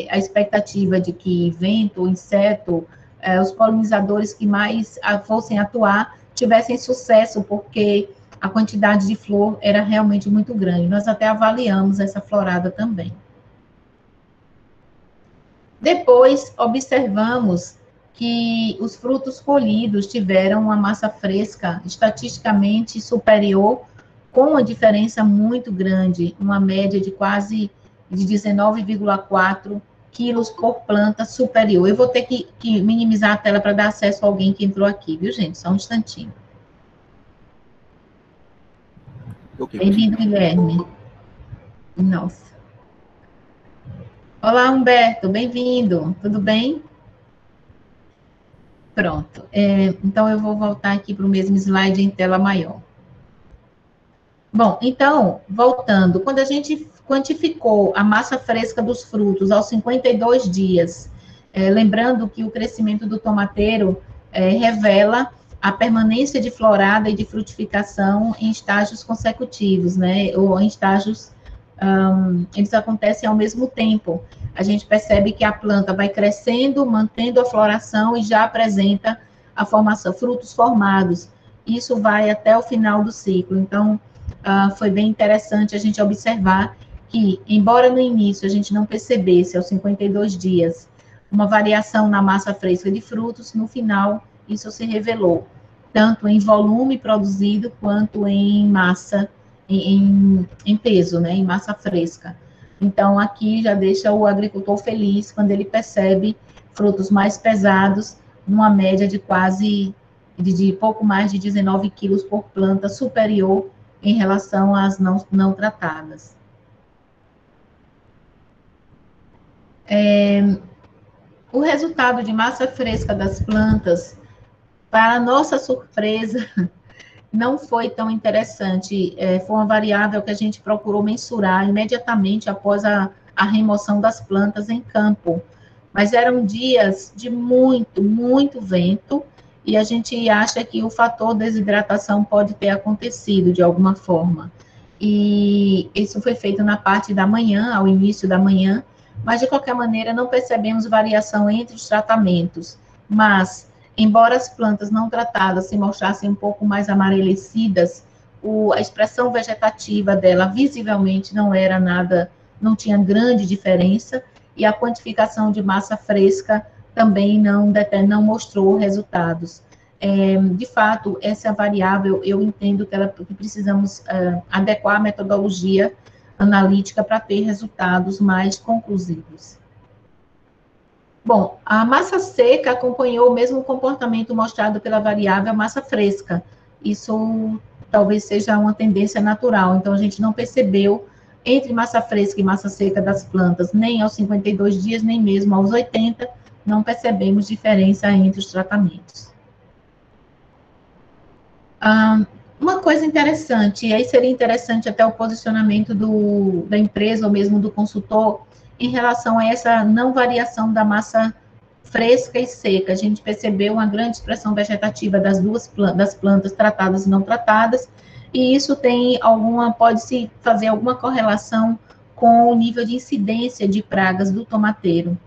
a expectativa de que vento, inseto, os polinizadores que mais fossem atuar tivessem sucesso, porque a quantidade de flor era realmente muito grande. Nós até avaliamos essa florada também. Depois, observamos que os frutos colhidos tiveram uma massa fresca estatisticamente superior, com uma diferença muito grande, uma média de quase de 19,4 quilos por planta superior. Eu vou ter que minimizar a tela para dar acesso a alguém que entrou aqui, viu, gente? Só um instantinho. Okay. Bem-vindo, Guilherme. Nossa. Olá, Humberto, bem-vindo. Tudo bem? Pronto. Então, eu vou voltar aqui para o mesmo slide em tela maior. Bom, então, voltando, quando a gente quantificou a massa fresca dos frutos aos 52 dias, lembrando que o crescimento do tomateiro revela a permanência de florada e de frutificação em estágios consecutivos, né, ou em estágios, eles acontecem ao mesmo tempo. A gente percebe que a planta vai crescendo, mantendo a floração e já apresenta a formação, frutos formados. Isso vai até o final do ciclo. Então, foi bem interessante a gente observar que, embora no início a gente não percebesse, aos 52 dias, uma variação na massa fresca de frutos, no final isso se revelou, tanto em volume produzido, quanto em massa, em peso, né, em massa fresca. Então, aqui já deixa o agricultor feliz quando ele percebe frutos mais pesados, numa média de quase, de pouco mais de 19 quilos por planta, superior em relação às não tratadas. O resultado de massa fresca das plantas, para nossa surpresa, não foi tão interessante. Foi uma variável que a gente procurou mensurar imediatamente após a remoção das plantas em campo. Mas eram dias de muito, muito vento, e a gente acha que o fator desidratação pode ter acontecido de alguma forma. E isso foi feito na parte da manhã, ao início da manhã, mas de qualquer maneira não percebemos variação entre os tratamentos. Mas, embora as plantas não tratadas se mostrassem um pouco mais amarelecidas, a expressão vegetativa dela visivelmente não era nada, não tinha grande diferença, e a quantificação de massa fresca também não mostrou resultados. De fato, essa variável, eu entendo que precisamos adequar a metodologia analítica para ter resultados mais conclusivos. Bom, a massa seca acompanhou o mesmo comportamento mostrado pela variável massa fresca. Isso talvez seja uma tendência natural, então a gente não percebeu entre massa fresca e massa seca das plantas, nem aos 52 dias, nem mesmo aos 80, não percebemos diferença entre os tratamentos. Uma coisa interessante, e aí seria interessante até o posicionamento da empresa ou mesmo do consultor, em relação a essa não variação da massa fresca e seca. A gente percebeu uma grande expressão vegetativa das plantas tratadas e não tratadas, e isso pode-se fazer alguma correlação com o nível de incidência de pragas do tomateiro.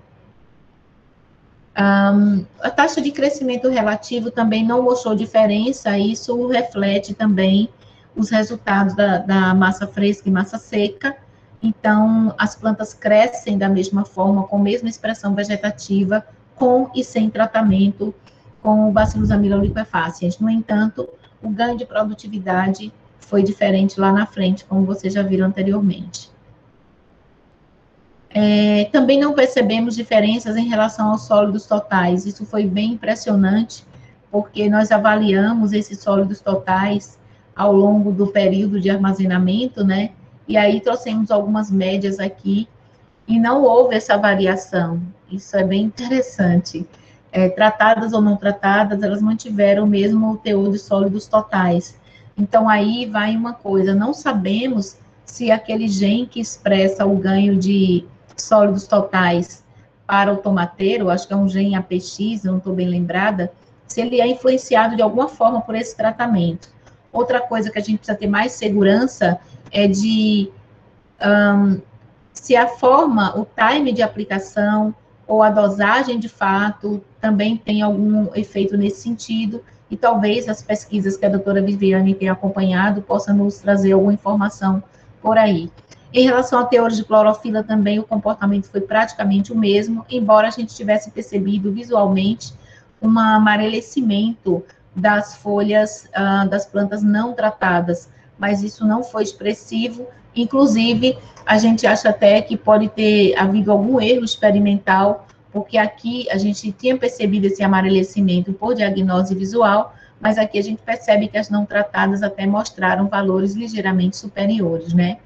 A taxa de crescimento relativo também não mostrou diferença, isso reflete também os resultados da massa fresca e massa seca. Então, as plantas crescem da mesma forma, com a mesma expressão vegetativa, com e sem tratamento com o Bacillus aeruginosa. No entanto, o ganho de produtividade foi diferente lá na frente, como vocês já viram anteriormente. Também não percebemos diferenças em relação aos sólidos totais. Isso foi bem impressionante, porque nós avaliamos esses sólidos totais ao longo do período de armazenamento, né? E aí trouxemos algumas médias aqui, e não houve essa variação. Isso é bem interessante. Tratadas ou não tratadas, elas mantiveram o mesmo teor de sólidos totais. Então, aí vai uma coisa, não sabemos se aquele gene que expressa o ganho de sólidos totais para o tomateiro, acho que é um gene APX, não estou bem lembrada, se ele é influenciado de alguma forma por esse tratamento. Outra coisa que a gente precisa ter mais segurança é de se a forma, o time de aplicação ou a dosagem de fato também tem algum efeito nesse sentido, e talvez as pesquisas que a doutora Viviane tem acompanhado possam nos trazer alguma informação por aí. Em relação a teores de clorofila também, o comportamento foi praticamente o mesmo, embora a gente tivesse percebido visualmente um amarelecimento das folhas das plantas não tratadas, mas isso não foi expressivo. Inclusive, a gente acha até que pode ter havido algum erro experimental, porque aqui a gente tinha percebido esse amarelecimento por diagnose visual, mas aqui a gente percebe que as não tratadas até mostraram valores ligeiramente superiores, né?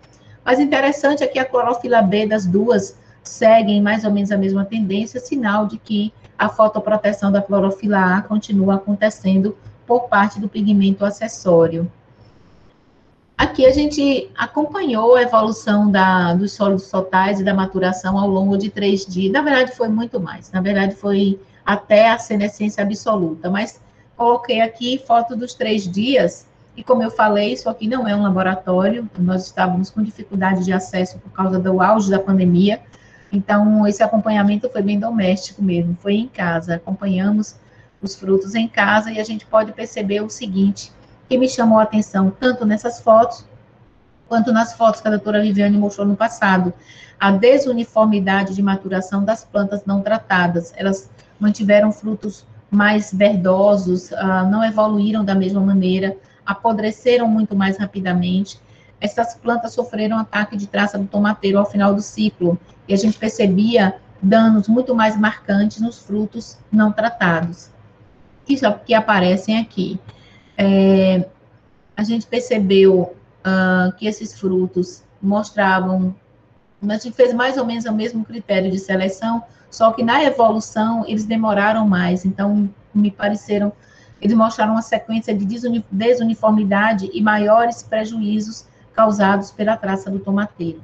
Mas interessante é que a clorofila B das duas seguem mais ou menos a mesma tendência, sinal de que a fotoproteção da clorofila A continua acontecendo por parte do pigmento acessório. Aqui a gente acompanhou a evolução dos sólidos totais e da maturação ao longo de 3 dias. Na verdade, foi muito mais. Na verdade, foi até a senescência absoluta. Mas coloquei aqui foto dos 3 dias. E como eu falei, isso aqui não é um laboratório. Nós estávamos com dificuldade de acesso por causa do auge da pandemia. Então, esse acompanhamento foi bem doméstico mesmo. Foi em casa. Acompanhamos os frutos em casa e a gente pode perceber o seguinte, que me chamou a atenção tanto nessas fotos, quanto nas fotos que a doutora Viviane mostrou no passado, a desuniformidade de maturação das plantas não tratadas. Elas mantiveram frutos mais verdosos, não evoluíram da mesma maneira, apodreceram muito mais rapidamente. Essas plantas sofreram ataque de traça do tomateiro ao final do ciclo, e a gente percebia danos muito mais marcantes nos frutos não tratados, que aparecem aqui. A gente percebeu que esses frutos mostravam, a gente fez mais ou menos o mesmo critério de seleção, só que na evolução eles demoraram mais, então me pareceram, eles mostraram uma sequência de desuniformidade e maiores prejuízos causados pela traça do tomateiro.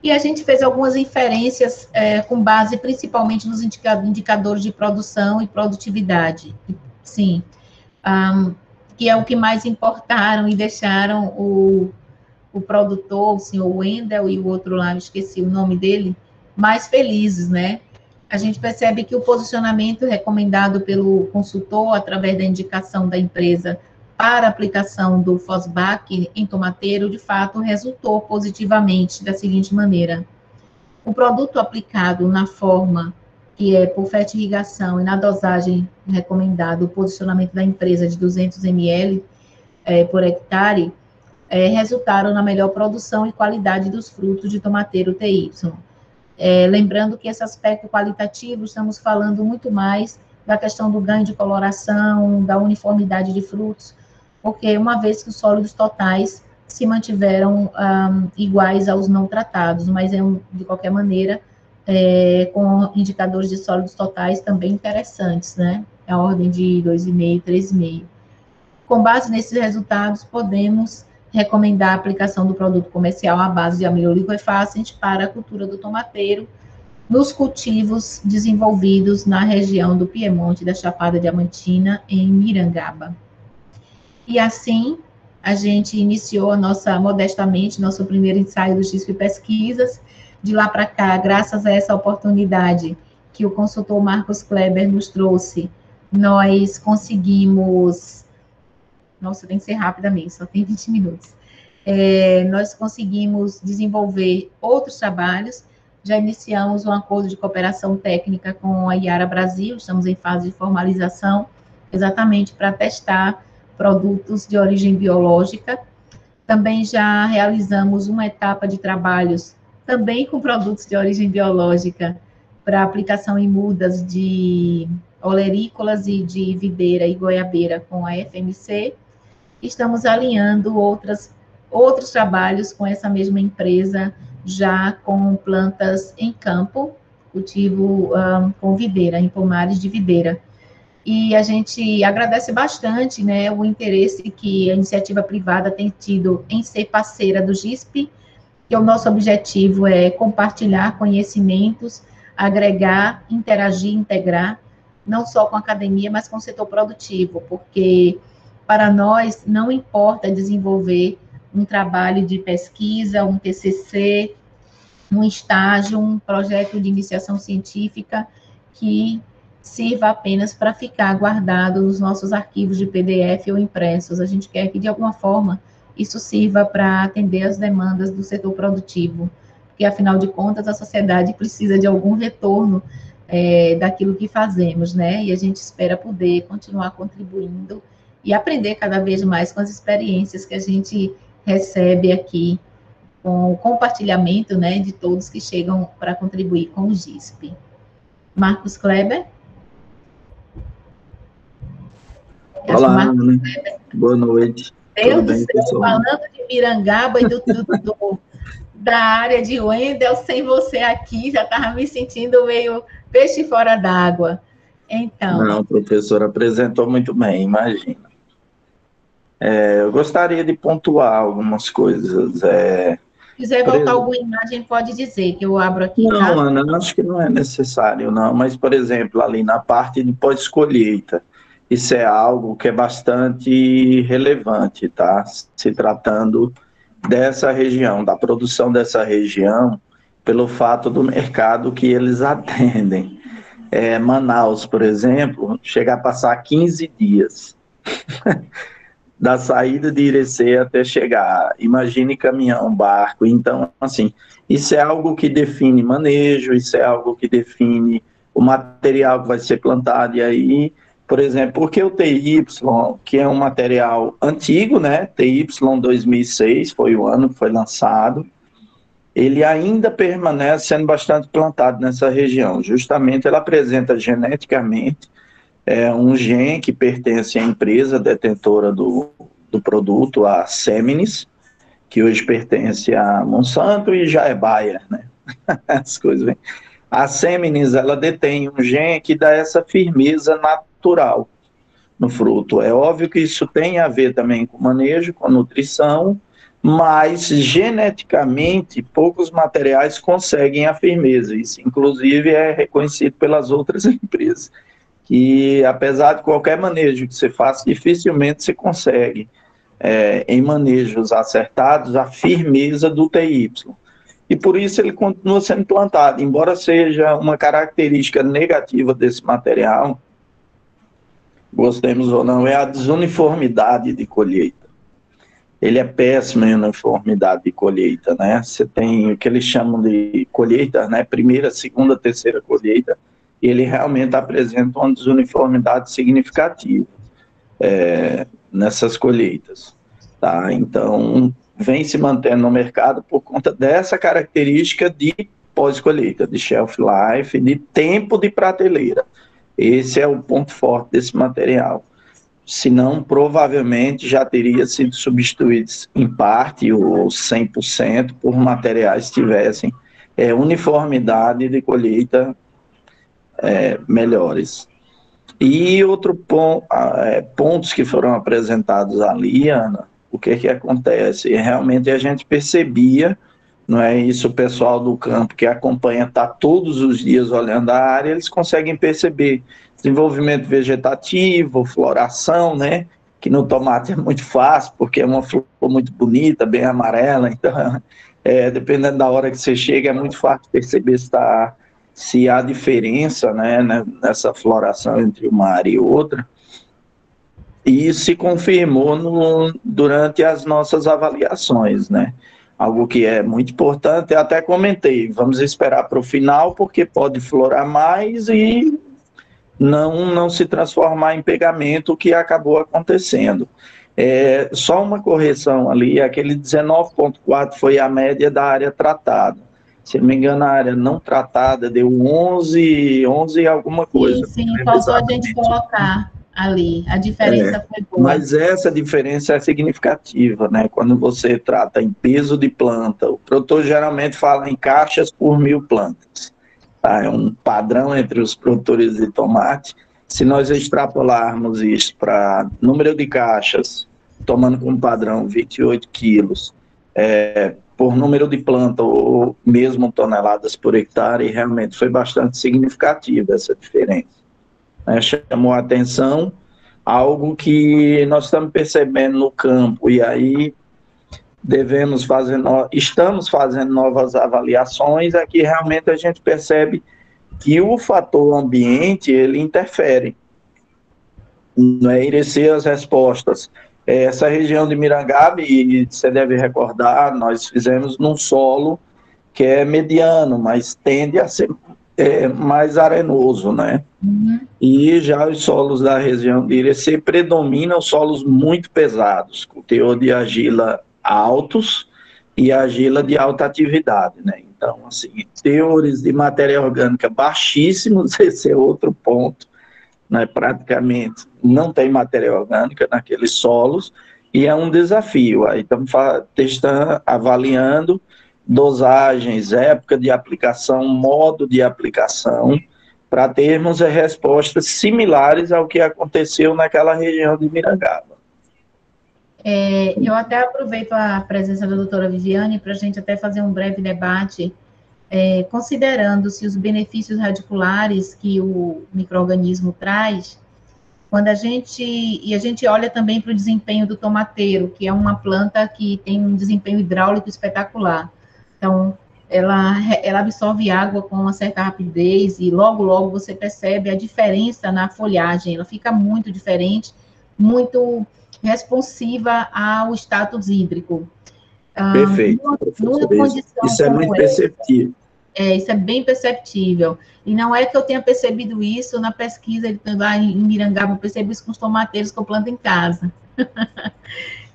E a gente fez algumas inferências com base principalmente nos indicadores de produção e produtividade. Sim. Que é o que mais importaram e deixaram o produtor, o senhor Wendel, e o outro lá, eu esqueci o nome dele, mais felizes, né? A gente percebe que o posicionamento recomendado pelo consultor, através da indicação da empresa para aplicação do Fosbac em tomateiro, de fato, resultou positivamente da seguinte maneira. O produto aplicado na forma que é por fertirrigação e na dosagem recomendada, o posicionamento da empresa de 200 ml por hectare, resultaram na melhor produção e qualidade dos frutos de tomateiro TY. Lembrando que esse aspecto qualitativo, estamos falando muito mais da questão do ganho de coloração, da uniformidade de frutos, porque uma vez que os sólidos totais se mantiveram iguais aos não tratados, mas de qualquer maneira, com indicadores de sólidos totais também interessantes, né? A ordem de 2,5, 3,5. Com base nesses resultados, podemos recomendar a aplicação do produto comercial à base de amido liquefacente para a cultura do tomateiro nos cultivos desenvolvidos na região do Piemonte da Chapada Diamantina, em Mirangaba. E assim, a gente iniciou modestamente, nosso primeiro ensaio do GISP Pesquisas. De lá para cá, graças a essa oportunidade que o consultor Marcos Kleber nos trouxe, nós conseguimos... Nossa, tem que ser rápida mesmo, só tem 20 minutos. Nós conseguimos desenvolver outros trabalhos, já iniciamos um acordo de cooperação técnica com a Yara Brasil, estamos em fase de formalização, exatamente para testar produtos de origem biológica. Também já realizamos uma etapa de trabalhos também com produtos de origem biológica, para aplicação em mudas de olerícolas e de videira e goiabeira com a FMC. Estamos alinhando outros trabalhos com essa mesma empresa, já com plantas em campo, cultivo com videira, em pomares de videira. E a gente agradece bastante, né, o interesse que a iniciativa privada tem tido em ser parceira do GISP, que o nosso objetivo é compartilhar conhecimentos, agregar, interagir, integrar, não só com a academia, mas com o setor produtivo, porque para nós não importa desenvolver um trabalho de pesquisa, um TCC, um estágio, um projeto de iniciação científica que sirva apenas para ficar guardado nos nossos arquivos de PDF ou impressos. A gente quer que, de alguma forma, isso sirva para atender as demandas do setor produtivo, porque, afinal de contas, a sociedade precisa de algum retorno daquilo que fazemos, né? E a gente espera poder continuar contribuindo e aprender cada vez mais com as experiências que a gente recebe aqui, com o compartilhamento, né, de todos que chegam para contribuir com o GISP. Marcos Kleber? Olá, Ana. Boa noite. Deus do céu, falando de Pirangaba e da área de Wendel, sem você aqui, já estava me sentindo meio peixe fora d'água. Então... Não, a professora apresentou muito bem, imagina. Eu gostaria de pontuar algumas coisas. Se quiser voltar alguma imagem, pode dizer, que eu abro aqui. Não, tá? Ana, acho que não é necessário, não. Mas, por exemplo, ali na parte de pós-colheita, isso é algo que é bastante relevante, tá? Se tratando dessa região, da produção dessa região, pelo fato do mercado que eles atendem. Manaus, por exemplo, chega a passar 15 dias da saída de Irecê até chegar. Imagine caminhão, barco. Então, assim, isso é algo que define manejo, isso é algo que define o material que vai ser plantado. E aí, por exemplo, porque o TY, que é um material antigo, né? TY 2006 foi o ano que foi lançado, ele ainda permanece sendo bastante plantado nessa região. Justamente, ela apresenta geneticamente um gen que pertence à empresa detentora do produto, a Seminis, que hoje pertence a Monsanto e já é Bayer, né? As coisas vêm. A Seminis, ela detém um gen que dá essa firmeza natural no fruto. É óbvio que isso tem a ver também com manejo, com nutrição, mas geneticamente poucos materiais conseguem a firmeza. Isso, inclusive, é reconhecido pelas outras empresas, que apesar de qualquer manejo que você faça, dificilmente você consegue, em manejos acertados, a firmeza do TY. E por isso ele continua sendo plantado, embora seja uma característica negativa desse material, gostemos ou não, é a desuniformidade de colheita. Ele é péssimo em uniformidade de colheita, né? Você tem o que eles chamam de colheita, né? Primeira, segunda, terceira colheita, e ele realmente apresenta uma desuniformidade significativa nessas colheitas, tá? Então, vem se mantendo no mercado por conta dessa característica de pós-colheita, de shelf life, de tempo de prateleira. Esse é o ponto forte desse material. Senão, provavelmente, já teria sido substituído em parte ou 100% por materiais que tivessem uniformidade de colheita melhores. E outro pontos que foram apresentados ali, Ana, o que acontece? Realmente a gente percebia, não é isso, o pessoal do campo que acompanha, está todos os dias olhando a área, eles conseguem perceber desenvolvimento vegetativo, floração, né? Que no tomate é muito fácil, porque é uma flor muito bonita, bem amarela, então, dependendo da hora que você chega, é muito fácil perceber se há diferença, né, nessa floração entre uma área e outra. E isso se confirmou durante as nossas avaliações, né? Algo que é muito importante, eu até comentei, vamos esperar para o final, porque pode florar mais e não se transformar em pegamento, o que acabou acontecendo. Só uma correção ali, aquele 19,4 foi a média da área tratada. Se não me engano, a área não tratada deu 11 alguma coisa. Sim, faltou a gente colocar ali, a diferença foi boa. Mas essa diferença é significativa, né? Quando você trata em peso de planta, o produtor geralmente fala em caixas por 1.000 plantas. Tá? É um padrão entre os produtores de tomate. Se nós extrapolarmos isso para número de caixas, tomando como padrão 28 quilos por número de planta ou mesmo toneladas por hectare, realmente foi bastante significativa essa diferença. Chamou a atenção algo que nós estamos percebendo no campo, e aí estamos fazendo novas avaliações, aqui realmente a gente percebe que o fator ambiente, ele interfere. Não é Irecê as respostas. Essa região de Mirangabe, e você deve recordar, nós fizemos num solo que é mediano, mas tende a ser mais arenoso, né? Uhum. E já os solos da região de Irecê predominam solos muito pesados, com teor de argila altos e argila de alta atividade, né? Então, assim, teores de matéria orgânica baixíssimos, esse é outro ponto, né? Praticamente não tem matéria orgânica naqueles solos, e é um desafio. Aí estamos testando, avaliando dosagens, época de aplicação, modo de aplicação, para termos respostas similares ao que aconteceu naquela região de Mirangaba. Eu até aproveito a presença da doutora Viviane para a gente até fazer um breve debate, considerando-se os benefícios radiculares que o micro-organismo traz, quando a gente olha também para o desempenho do tomateiro, que é uma planta que tem um desempenho hidráulico espetacular. Então, ela absorve água com uma certa rapidez e logo você percebe a diferença na folhagem. Ela fica muito diferente, muito responsiva ao status hídrico. Perfeito. Numa condição isso é muito perceptível. Isso é bem perceptível. E não é que eu tenha percebido isso na pesquisa lá em Mirangaba, eu percebo isso com os tomateiros que eu planto em casa.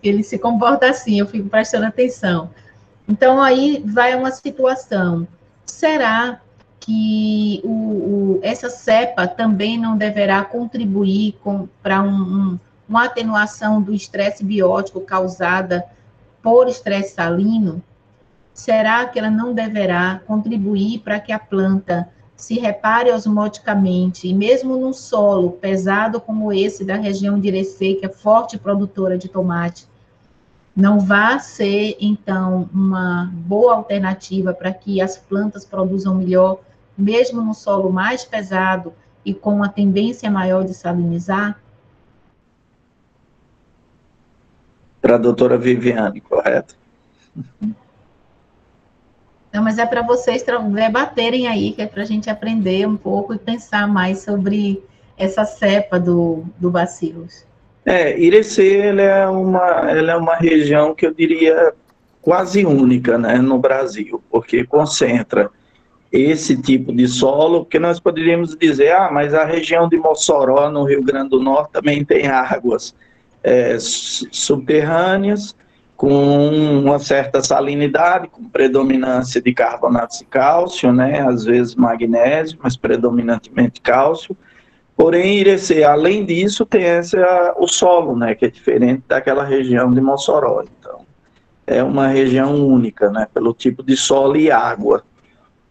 Ele se comporta assim, eu fico prestando atenção. Então, aí vai uma situação. Será que essa cepa também não deverá contribuir para uma atenuação do estresse biótico causada por estresse salino? Será que ela não deverá contribuir para que a planta se repare osmoticamente, e mesmo num solo pesado como esse da região de Irecê, que é forte produtora de tomate, não vai ser, então, uma boa alternativa para que as plantas produzam melhor, mesmo no solo mais pesado e com uma tendência maior de salinizar? Para a doutora Viviane, correto? Não, mas é para vocês debaterem aí, que é para a gente aprender um pouco e pensar mais sobre essa cepa do bacilos. Irecê, ela é uma região que eu diria quase única, né, no Brasil, porque concentra esse tipo de solo, porque nós poderíamos dizer, mas a região de Mossoró, no Rio Grande do Norte, também tem águas subterrâneas, com uma certa salinidade, com predominância de carbonato de cálcio, né, às vezes magnésio, mas predominantemente cálcio. Porém, Irecê, além disso, tem o solo, né, que é diferente daquela região de Mossoró. Então, é uma região única, né, pelo tipo de solo e água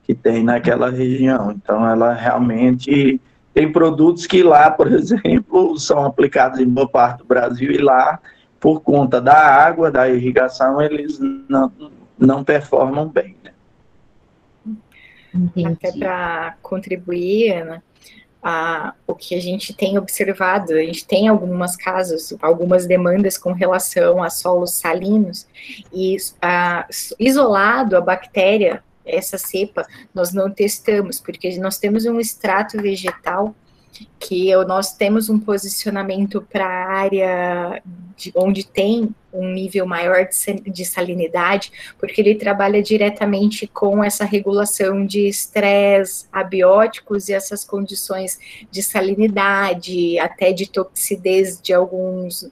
que tem naquela região. Então, ela realmente tem produtos que lá, por exemplo, são aplicados em boa parte do Brasil, e lá, por conta da água, da irrigação, eles não performam bem, né? Até para contribuir, Ana, o que a gente tem observado, a gente tem algumas casos, algumas demandas com relação a solos salinos, e isolado a bactéria, essa cepa, nós não testamos, porque nós temos um extrato vegetal que nós temos um posicionamento para a área onde tem um nível maior de salinidade, porque ele trabalha diretamente com essa regulação de estresse abióticos e essas condições de salinidade, até de toxidez de alguns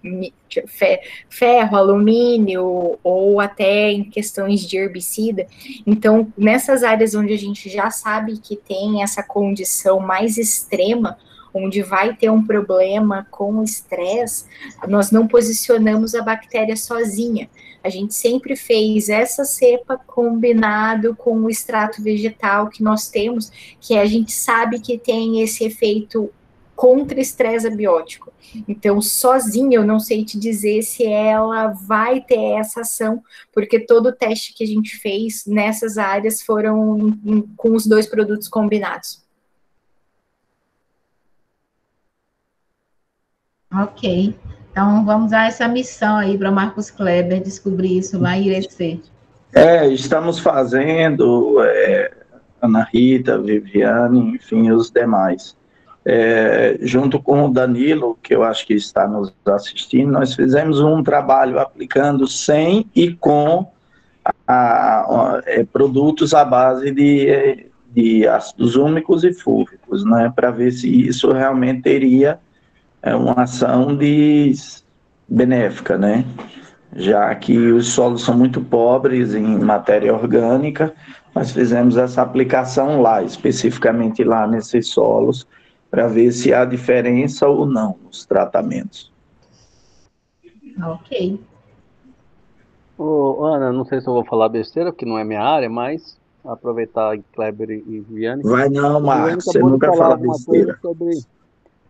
ferro, alumínio, ou até em questões de herbicida. Então, nessas áreas onde a gente já sabe que tem essa condição mais extrema, onde vai ter um problema com o estresse, nós não posicionamos a bactéria sozinha. A gente sempre fez essa cepa combinado com o extrato vegetal que nós temos, que a gente sabe que tem esse efeito contra estresse abiótico. Então, sozinha, eu não sei te dizer se ela vai ter essa ação, porque todo o teste que a gente fez nessas áreas foram com os 2 produtos combinados. Ok. Então, vamos dar essa missão aí para Marcos Kleber descobrir isso lá em Irecê. Estamos fazendo, Ana Rita, Viviane, enfim, os demais. Junto com o Danilo, que eu acho que está nos assistindo, nós fizemos um trabalho aplicando sem e com produtos à base de ácidos úmicos e fúlvicos, né, para ver se isso realmente teria uma ação benéfica, né? Já que os solos são muito pobres em matéria orgânica, nós fizemos essa aplicação lá, especificamente lá nesses solos, para ver se há diferença ou não nos tratamentos. Ok. Ana, não sei se eu vou falar besteira, porque não é minha área, mas aproveitar Kleber e Viviane. Vai não, Marcos, você nunca fala besteira.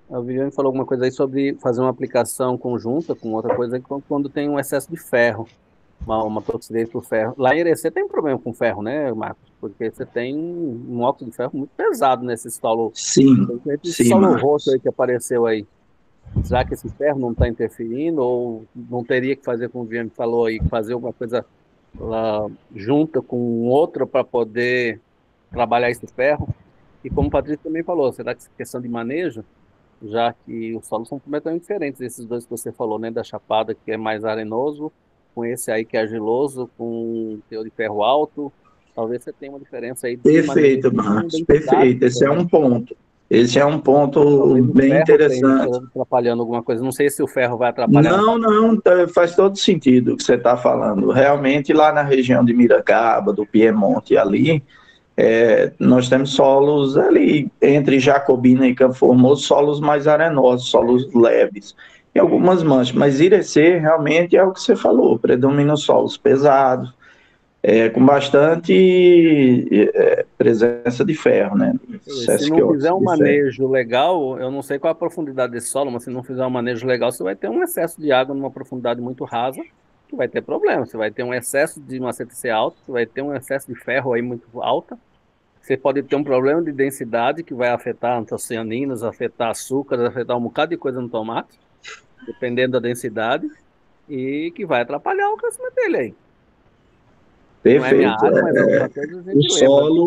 A Viviane falou alguma coisa aí sobre fazer uma aplicação conjunta com outra coisa quando tem um excesso de ferro, uma toxicidade por ferro. Lá em Irecê tem problema com ferro, né, Marcos? Porque você tem um óxido de ferro muito pesado nesse solo. Sim, solo roxo aí que apareceu aí. Será que esse ferro não está interferindo ou não teria que fazer, como o Viviane falou aí, fazer alguma coisa lá junta com outra para poder trabalhar esse ferro? E como o Patrício também falou, será que essa questão de manejo, já que os solos são completamente diferentes, esses 2 que você falou, né, da Chapada, que é mais arenoso, com esse aí que é argiloso, com teor de ferro alto, talvez você tenha uma diferença aí. Perfeito, Marcos, perfeito, esse é um ponto. Esse é um ponto bem interessante. Atrapalhando alguma coisa, não sei se o ferro vai atrapalhar. Não, faz todo sentido o que você está falando. Realmente, lá na região de Miracaba, do Piemonte ali, nós temos solos ali, entre Jacobina e Campo Formoso, solos mais arenosos, solos leves, e algumas manchas, mas Irecê realmente é o que você falou, predominam solos pesados, com bastante presença de ferro, né? Se não fizer um manejo legal, eu não sei qual a profundidade desse solo, mas se não fizer um manejo legal, você vai ter um excesso de água numa profundidade muito rasa, que vai ter problema. Você vai ter um excesso de uma CTC alta, você vai ter um excesso de ferro aí muito alta, você pode ter um problema de densidade que vai afetar antocianinas, afetar açúcares, afetar um bocado de coisa no tomate, dependendo da densidade, e que vai atrapalhar o crescimento dele aí. Perfeito.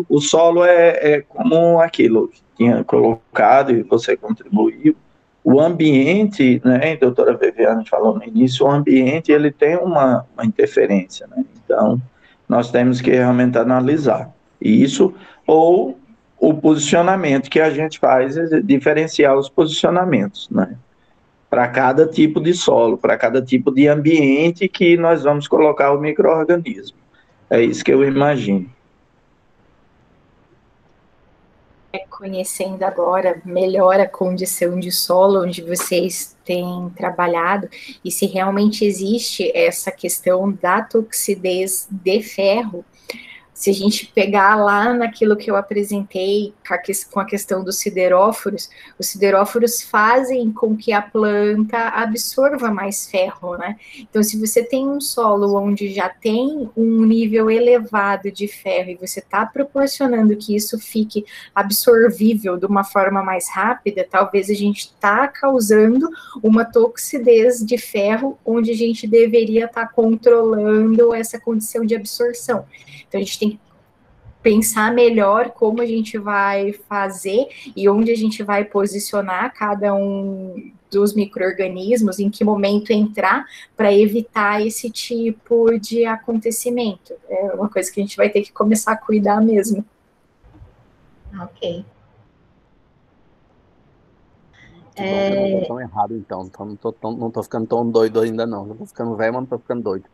O solo é como aquilo que tinha colocado e você contribuiu. O ambiente, né, a doutora Viviane falou no início, o ambiente ele tem uma interferência, né? Então, nós temos que realmente analisar isso, ou o posicionamento que a gente faz, diferenciar os posicionamentos, né? Para cada tipo de solo, para cada tipo de ambiente que nós vamos colocar o micro-organismo. É isso que eu imagino. Conhecendo agora melhor a condição de solo onde vocês têm trabalhado e se realmente existe essa questão da toxidez de ferro, se a gente pegar lá naquilo que eu apresentei com a questão dos sideróforos, os sideróforos fazem com que a planta absorva mais ferro, né? Então, se você tem um solo onde já tem um nível elevado de ferro e você está proporcionando que isso fique absorvível de uma forma mais rápida, talvez a gente está causando uma toxidez de ferro onde a gente deveria estar controlando essa condição de absorção. Então, a gente tem que pensar melhor como a gente vai fazer e onde a gente vai posicionar cada um dos micro-organismos, em que momento entrar para evitar esse tipo de acontecimento. É uma coisa que a gente vai ter que começar a cuidar mesmo. Ok. Não tô tão errado, então. Não tô ficando tão doido ainda, não. Não tô ficando velho, mas não tô ficando doido.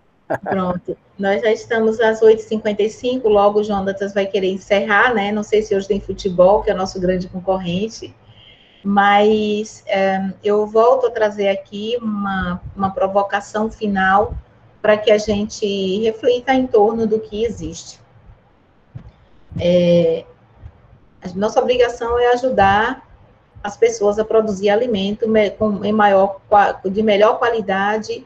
Pronto, nós já estamos às 8h55, logo o Jonatas vai querer encerrar, né? Não sei se hoje tem futebol, que é o nosso grande concorrente, mas eu volto a trazer aqui uma provocação final para que a gente reflita em torno do que existe. A nossa obrigação é ajudar as pessoas a produzir alimento de melhor qualidade,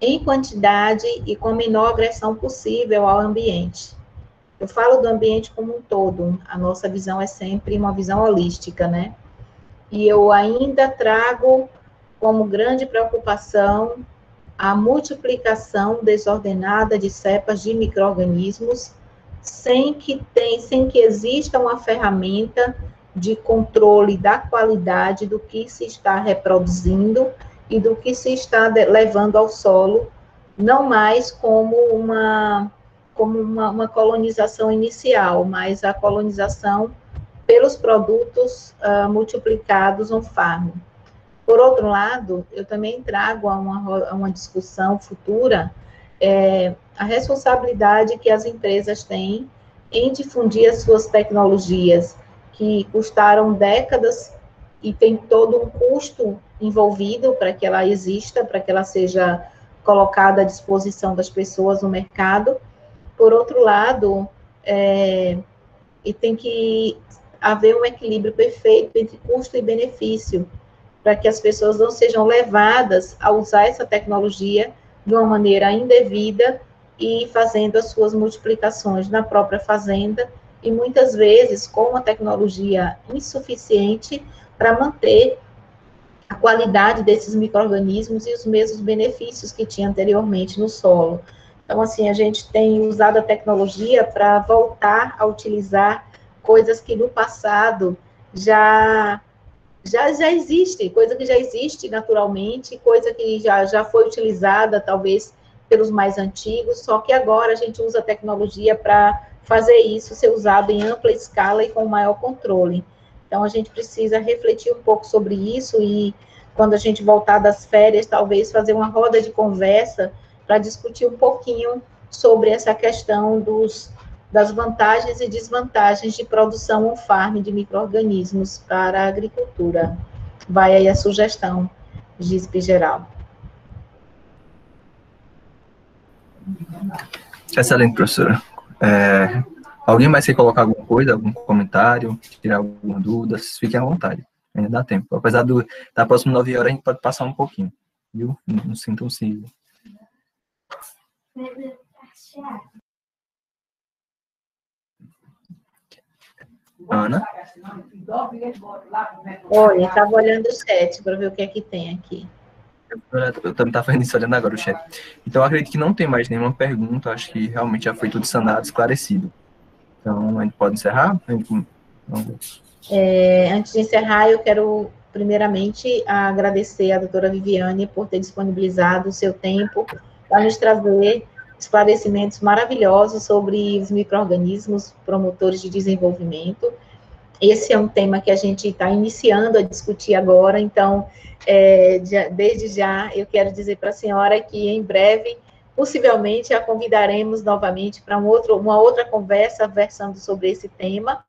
em quantidade e com a menor agressão possível ao ambiente. Eu falo do ambiente como um todo, a nossa visão é sempre uma visão holística, né? E eu ainda trago como grande preocupação a multiplicação desordenada de cepas de micro-organismos, sem que exista uma ferramenta de controle da qualidade do que se está reproduzindo e do que se está levando ao solo, não mais como uma colonização inicial, mas a colonização pelos produtos multiplicados on-farm. Por outro lado, eu também trago a uma discussão futura a responsabilidade que as empresas têm em difundir as suas tecnologias, que custaram décadas e tem todo um custo envolvido para que ela exista, para que ela seja colocada à disposição das pessoas no mercado. Por outro lado, e tem que haver um equilíbrio perfeito entre custo e benefício, para que as pessoas não sejam levadas a usar essa tecnologia de uma maneira indevida e fazendo as suas multiplicações na própria fazenda, e muitas vezes com uma tecnologia insuficiente para manter a qualidade desses micro-organismos e os mesmos benefícios que tinha anteriormente no solo. Então, assim, a gente tem usado a tecnologia para voltar a utilizar coisas que no passado já existe, coisa que já existe naturalmente, coisa que já foi utilizada, talvez, pelos mais antigos, só que agora a gente usa a tecnologia para fazer isso ser usado em ampla escala e com maior controle. Então, a gente precisa refletir um pouco sobre isso e, quando a gente voltar das férias, talvez fazer uma roda de conversa para discutir um pouquinho sobre essa questão das vantagens e desvantagens de produção on-farm de micro-organismos para a agricultura. Vai aí a sugestão, GISP geral. Excelente, professora. Alguém mais quer colocar alguma coisa, algum comentário, tirar alguma dúvida? Fiquem à vontade, ainda dá tempo. Apesar da próxima 9 horas, a gente pode passar um pouquinho, viu? Não sintam-se. Ana? Oi, eu estava olhando o chat para ver o que é que tem aqui. Eu também estava fazendo isso, olhando agora o chat. Então, eu acredito que não tem mais nenhuma pergunta, acho que realmente já foi tudo sanado, esclarecido. Então, a gente pode encerrar? Antes de encerrar, eu quero, primeiramente, agradecer à doutora Viviane por ter disponibilizado o seu tempo para nos trazer esclarecimentos maravilhosos sobre os micro-organismos promotores de desenvolvimento. Esse é um tema que a gente está iniciando a discutir agora, então, desde já, eu quero dizer para a senhora que, em breve, possivelmente, a convidaremos novamente para uma outra conversa versando sobre esse tema.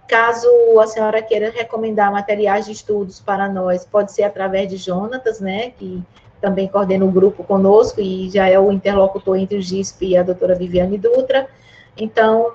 Caso a senhora queira recomendar materiais de estudos para nós, pode ser através de Jonatas, né, que também coordena o grupo conosco e já é o interlocutor entre o GISP e a doutora Viviane Dutra. Então,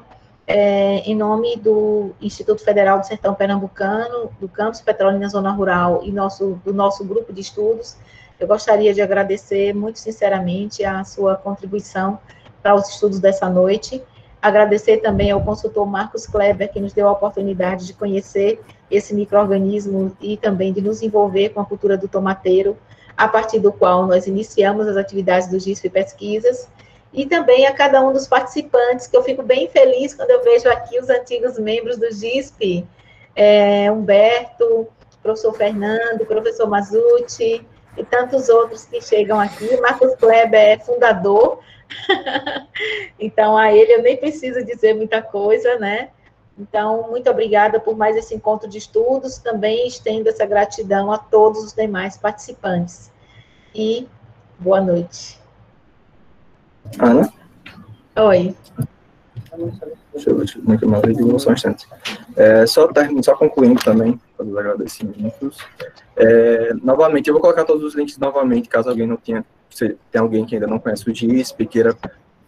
em nome do Instituto Federal do Sertão Pernambucano, do Campus Petrolina Zona Rural e do nosso grupo de estudos, eu gostaria de agradecer muito sinceramente a sua contribuição para os estudos dessa noite. Agradecer também ao consultor Marcos Kleber, que nos deu a oportunidade de conhecer esse micro-organismo e também de nos envolver com a cultura do tomateiro, a partir do qual nós iniciamos as atividades do GISP Pesquisas, e também a cada um dos participantes, que eu fico bem feliz quando eu vejo aqui os antigos membros do GISP, Humberto, professor Fernando, professor Mazzucci, e tantos outros que chegam aqui. Marcos Kleber é fundador, então a ele eu nem preciso dizer muita coisa, né? Então, muito obrigada por mais esse encontro de estudos, também estendo essa gratidão a todos os demais participantes. E boa noite. Ana? Oi. Deixa eu só um instante. Só concluindo também, para os agradecimentos. Novamente, eu vou colocar todos os links novamente, caso alguém não tenha, se tem alguém que ainda não conhece o GISP, queira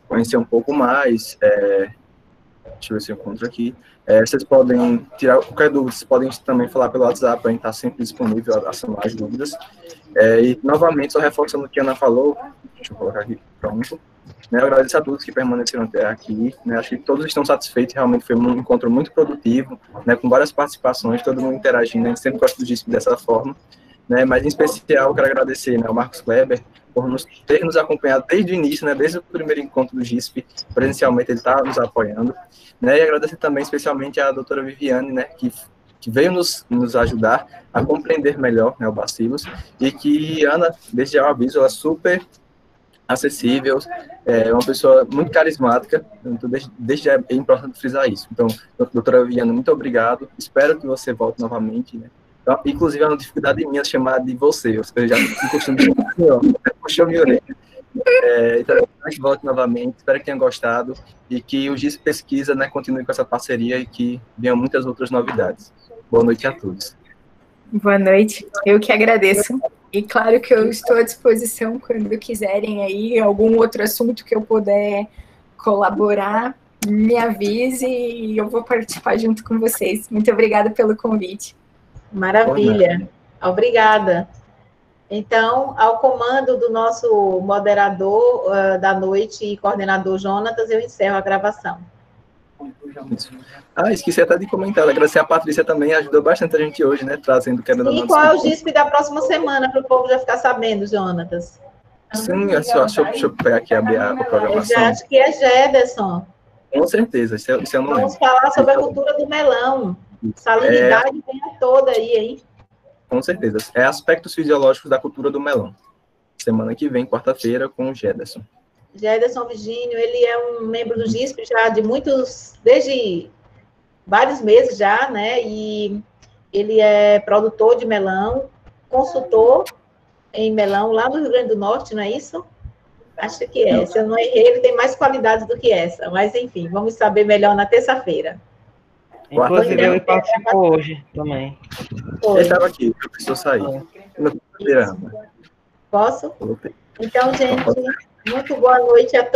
conhecer um pouco mais, deixa eu ver se eu encontro aqui. Vocês podem tirar qualquer dúvida, vocês podem também falar pelo WhatsApp, a gente está sempre disponível a sanar as dúvidas. E, novamente, só reforçando o que a Ana falou, deixa eu colocar aqui, pronto. Né, eu agradeço a todos que permaneceram até aqui, né, acho que todos estão satisfeitos, realmente foi um encontro muito produtivo, né, com várias participações, todo mundo interagindo, a gente sempre gosta do GISP dessa forma, né, mas em especial eu quero agradecer, né, ao Marcos Kleber por ter nos acompanhado desde o início, né, desde o primeiro encontro do GISP, presencialmente ele está nos apoiando, né, e agradecer também especialmente à doutora Viviane, né, que veio nos ajudar a compreender melhor, né, o Bacillus, e que Ana, desde já o aviso, ela é super acessível, é uma pessoa muito carismática, então desde já é importante frisar isso. Então, doutora Viviane, muito obrigado, espero que você volte novamente, né? Então, inclusive, é uma dificuldade minha chamar de você, eu já me costumo chamar de puxou minha orelha. Então, a gente volte novamente, espero que tenham gostado e que o GIS Pesquisa, né, continue com essa parceria e que venham muitas outras novidades. Boa noite a todos. Boa noite, eu que agradeço. E claro que eu estou à disposição quando quiserem aí algum outro assunto que eu puder colaborar, me avise e eu vou participar junto com vocês. Muito obrigada pelo convite. Maravilha, obrigada. Então, ao comando do nosso moderador da noite e coordenador Jonatas, eu encerro a gravação. Esqueci até de comentar, agradecer a Patrícia também, ajudou bastante a gente hoje, né, trazendo o que era da nossa... E qual é o GISP da próxima semana, para o povo já ficar sabendo, Jonatas? Sim, deixa eu pegar aqui, abrir a programação. Eu já acho que é Gederson. Com certeza, isso eu não lembro. Vamos falar sobre a cultura do melão. Salinidade vem toda aí, hein? Com certeza. Aspectos fisiológicos da cultura do melão. Semana que vem, quarta-feira, com o Gederson. Gederson Virgínio, ele é um membro do GISP já desde vários meses já, né? E ele é produtor de melão, consultor em melão lá no Rio Grande do Norte, não é isso? Acho que é. Se eu não errei, ele tem mais qualidades do que essa. Mas, enfim, vamos saber melhor na terça-feira. Inclusive, ele participou hoje também. Ele estava aqui, eu preciso sair. Posso? Então, gente, muito boa noite a todos.